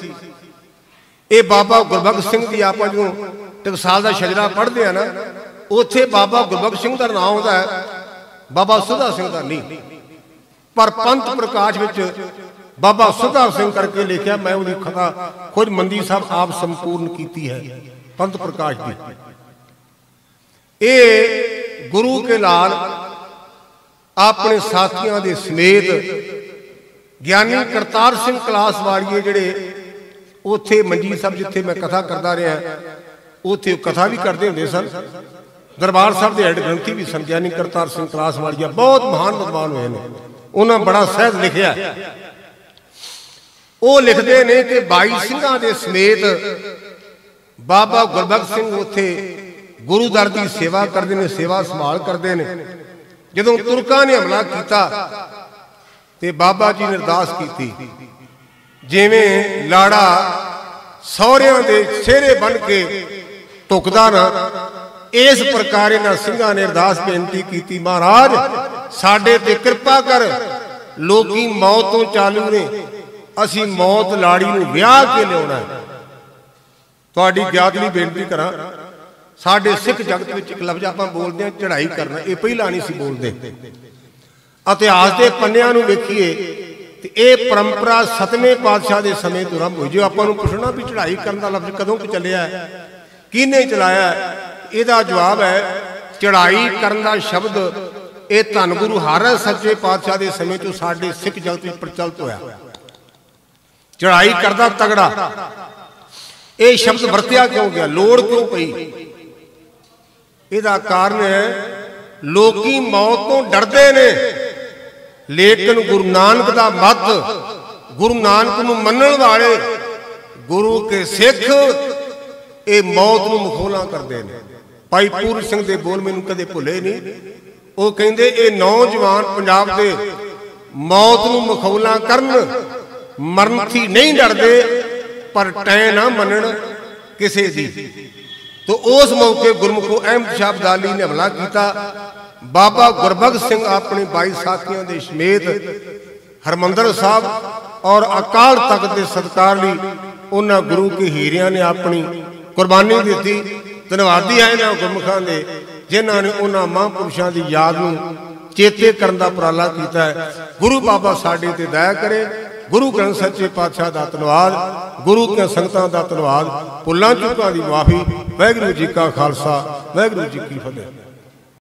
ये बाबा गुरबख्श सिंह की। आप जो टकसाल का शजरा पढ़ते हैं ना, उत्थे बाबा गुरबख्श सिंह का नाम आता है, बाबा सुधा सिंह का नहीं। पर पंथ प्रकाश विच बाबा सुधा सिंह करके लिखिया। मैं उसकी कथा खुद मंदी साहब आप संपूर्ण की है, पंथ प्रकाश की। ये गुरु के लाल अपने साथियों के समेत ज्ञानी करतार सिंह कलास वालिए जिहड़े उत्थे मंजी साहब जिथे मैं कथा करता रहा, उत्थे कथा भी करते होंदे सन। दरबार साहब के हेड ग्रंथी भी सन ज्ञानी करतार सिंह कलास वालिया, बहुत महान विद्वान हुए हैं। उन्होंने बड़ा सहज लिखिया। वो लिखते ने कि 22 सिंघां दे समेत बाबा गुरबख्श सिंह उत्थे गुरु दर की सेवा करते हैं, सेवा संभाल करते हैं। जदों तुरकां ने हमला किया ते बाबा जी ने अरदास की, जिवें लाड़ा सौहरियां दे सेहरे बन के टुकदा ना, इस प्रकार इन्हां सिंघां ने अरदास बेनती की, महाराज साडे ते कृपा कर, लोकी मौत तो चालू ने, असी मौत लाड़ी नूं विआह के लियाउणा है। तुहाडी ज्ञात लई बेनती करा, साडे सिख जगत विच एक लफ्ज़ आपां बोलदे हां चढ़ाई करना, ये पहला नहीं सी बोलदे। इतिहास के पन्नियां नूं वेखीए ते इह परंपरा 7वें पातशाह के समय तो आरंभ हुई। जो आपां नूं पुछना भी चढ़ाई करन दा लफ्ज़ कदों चलिया है, किहने चलाया, इहदा जवाब है चढ़ाई करन दा शब्द ये धन गुरु हरराज सच्चे पातशाह के समय तो साडे सिख जगत में प्रचलित होया। चढ़ाई करदा तगड़ा, ये शब्द वरत्या क्यों गया, लोड़ क्यों पई? इसदा कारण है लोकी मौत तो डरते ने, लेकिन गुरु नानक दा मत, गुरु नानक नूं मनण वाले गुरु के सिख ये मौत नूं मखौला करते हैं। भाई पूर्ण सिंह दे बोल मैनूं कदे भुले नहीं। वो कहंदे ये नौजवान पंजाब दे मौत नूं मखौला करन, मरण थी नहीं डरदे, पर टै ना मनण किसी दी। तो उस मौके गुरमुखो अहमद शाह अब्दाली ने हमला किया बाबा गुरबख्श सिंह अपने 22 साथियों के समेत हरमंदर साहब और अकाल तख्त के सत्कार लिए उन्होंने गुरु के हीरिया ने अपनी कुर्बानी दी। धन्यवादी है इन्होंने गुरमुखां दे जिन्होंने उन्होंने महापुरुषों की याद में चेते करने का उपराला किया है। गुरु बाबा साडे ते दया करे। गुरु ग्रंथ सच्चे पातशाह का धन्यवाद, गुरु के संगतां का धन्यवाद, भुलां चुकां दी माफ़ी। वाहिगुरू जी का खालसा, वाहिगुरू जी की फतेह।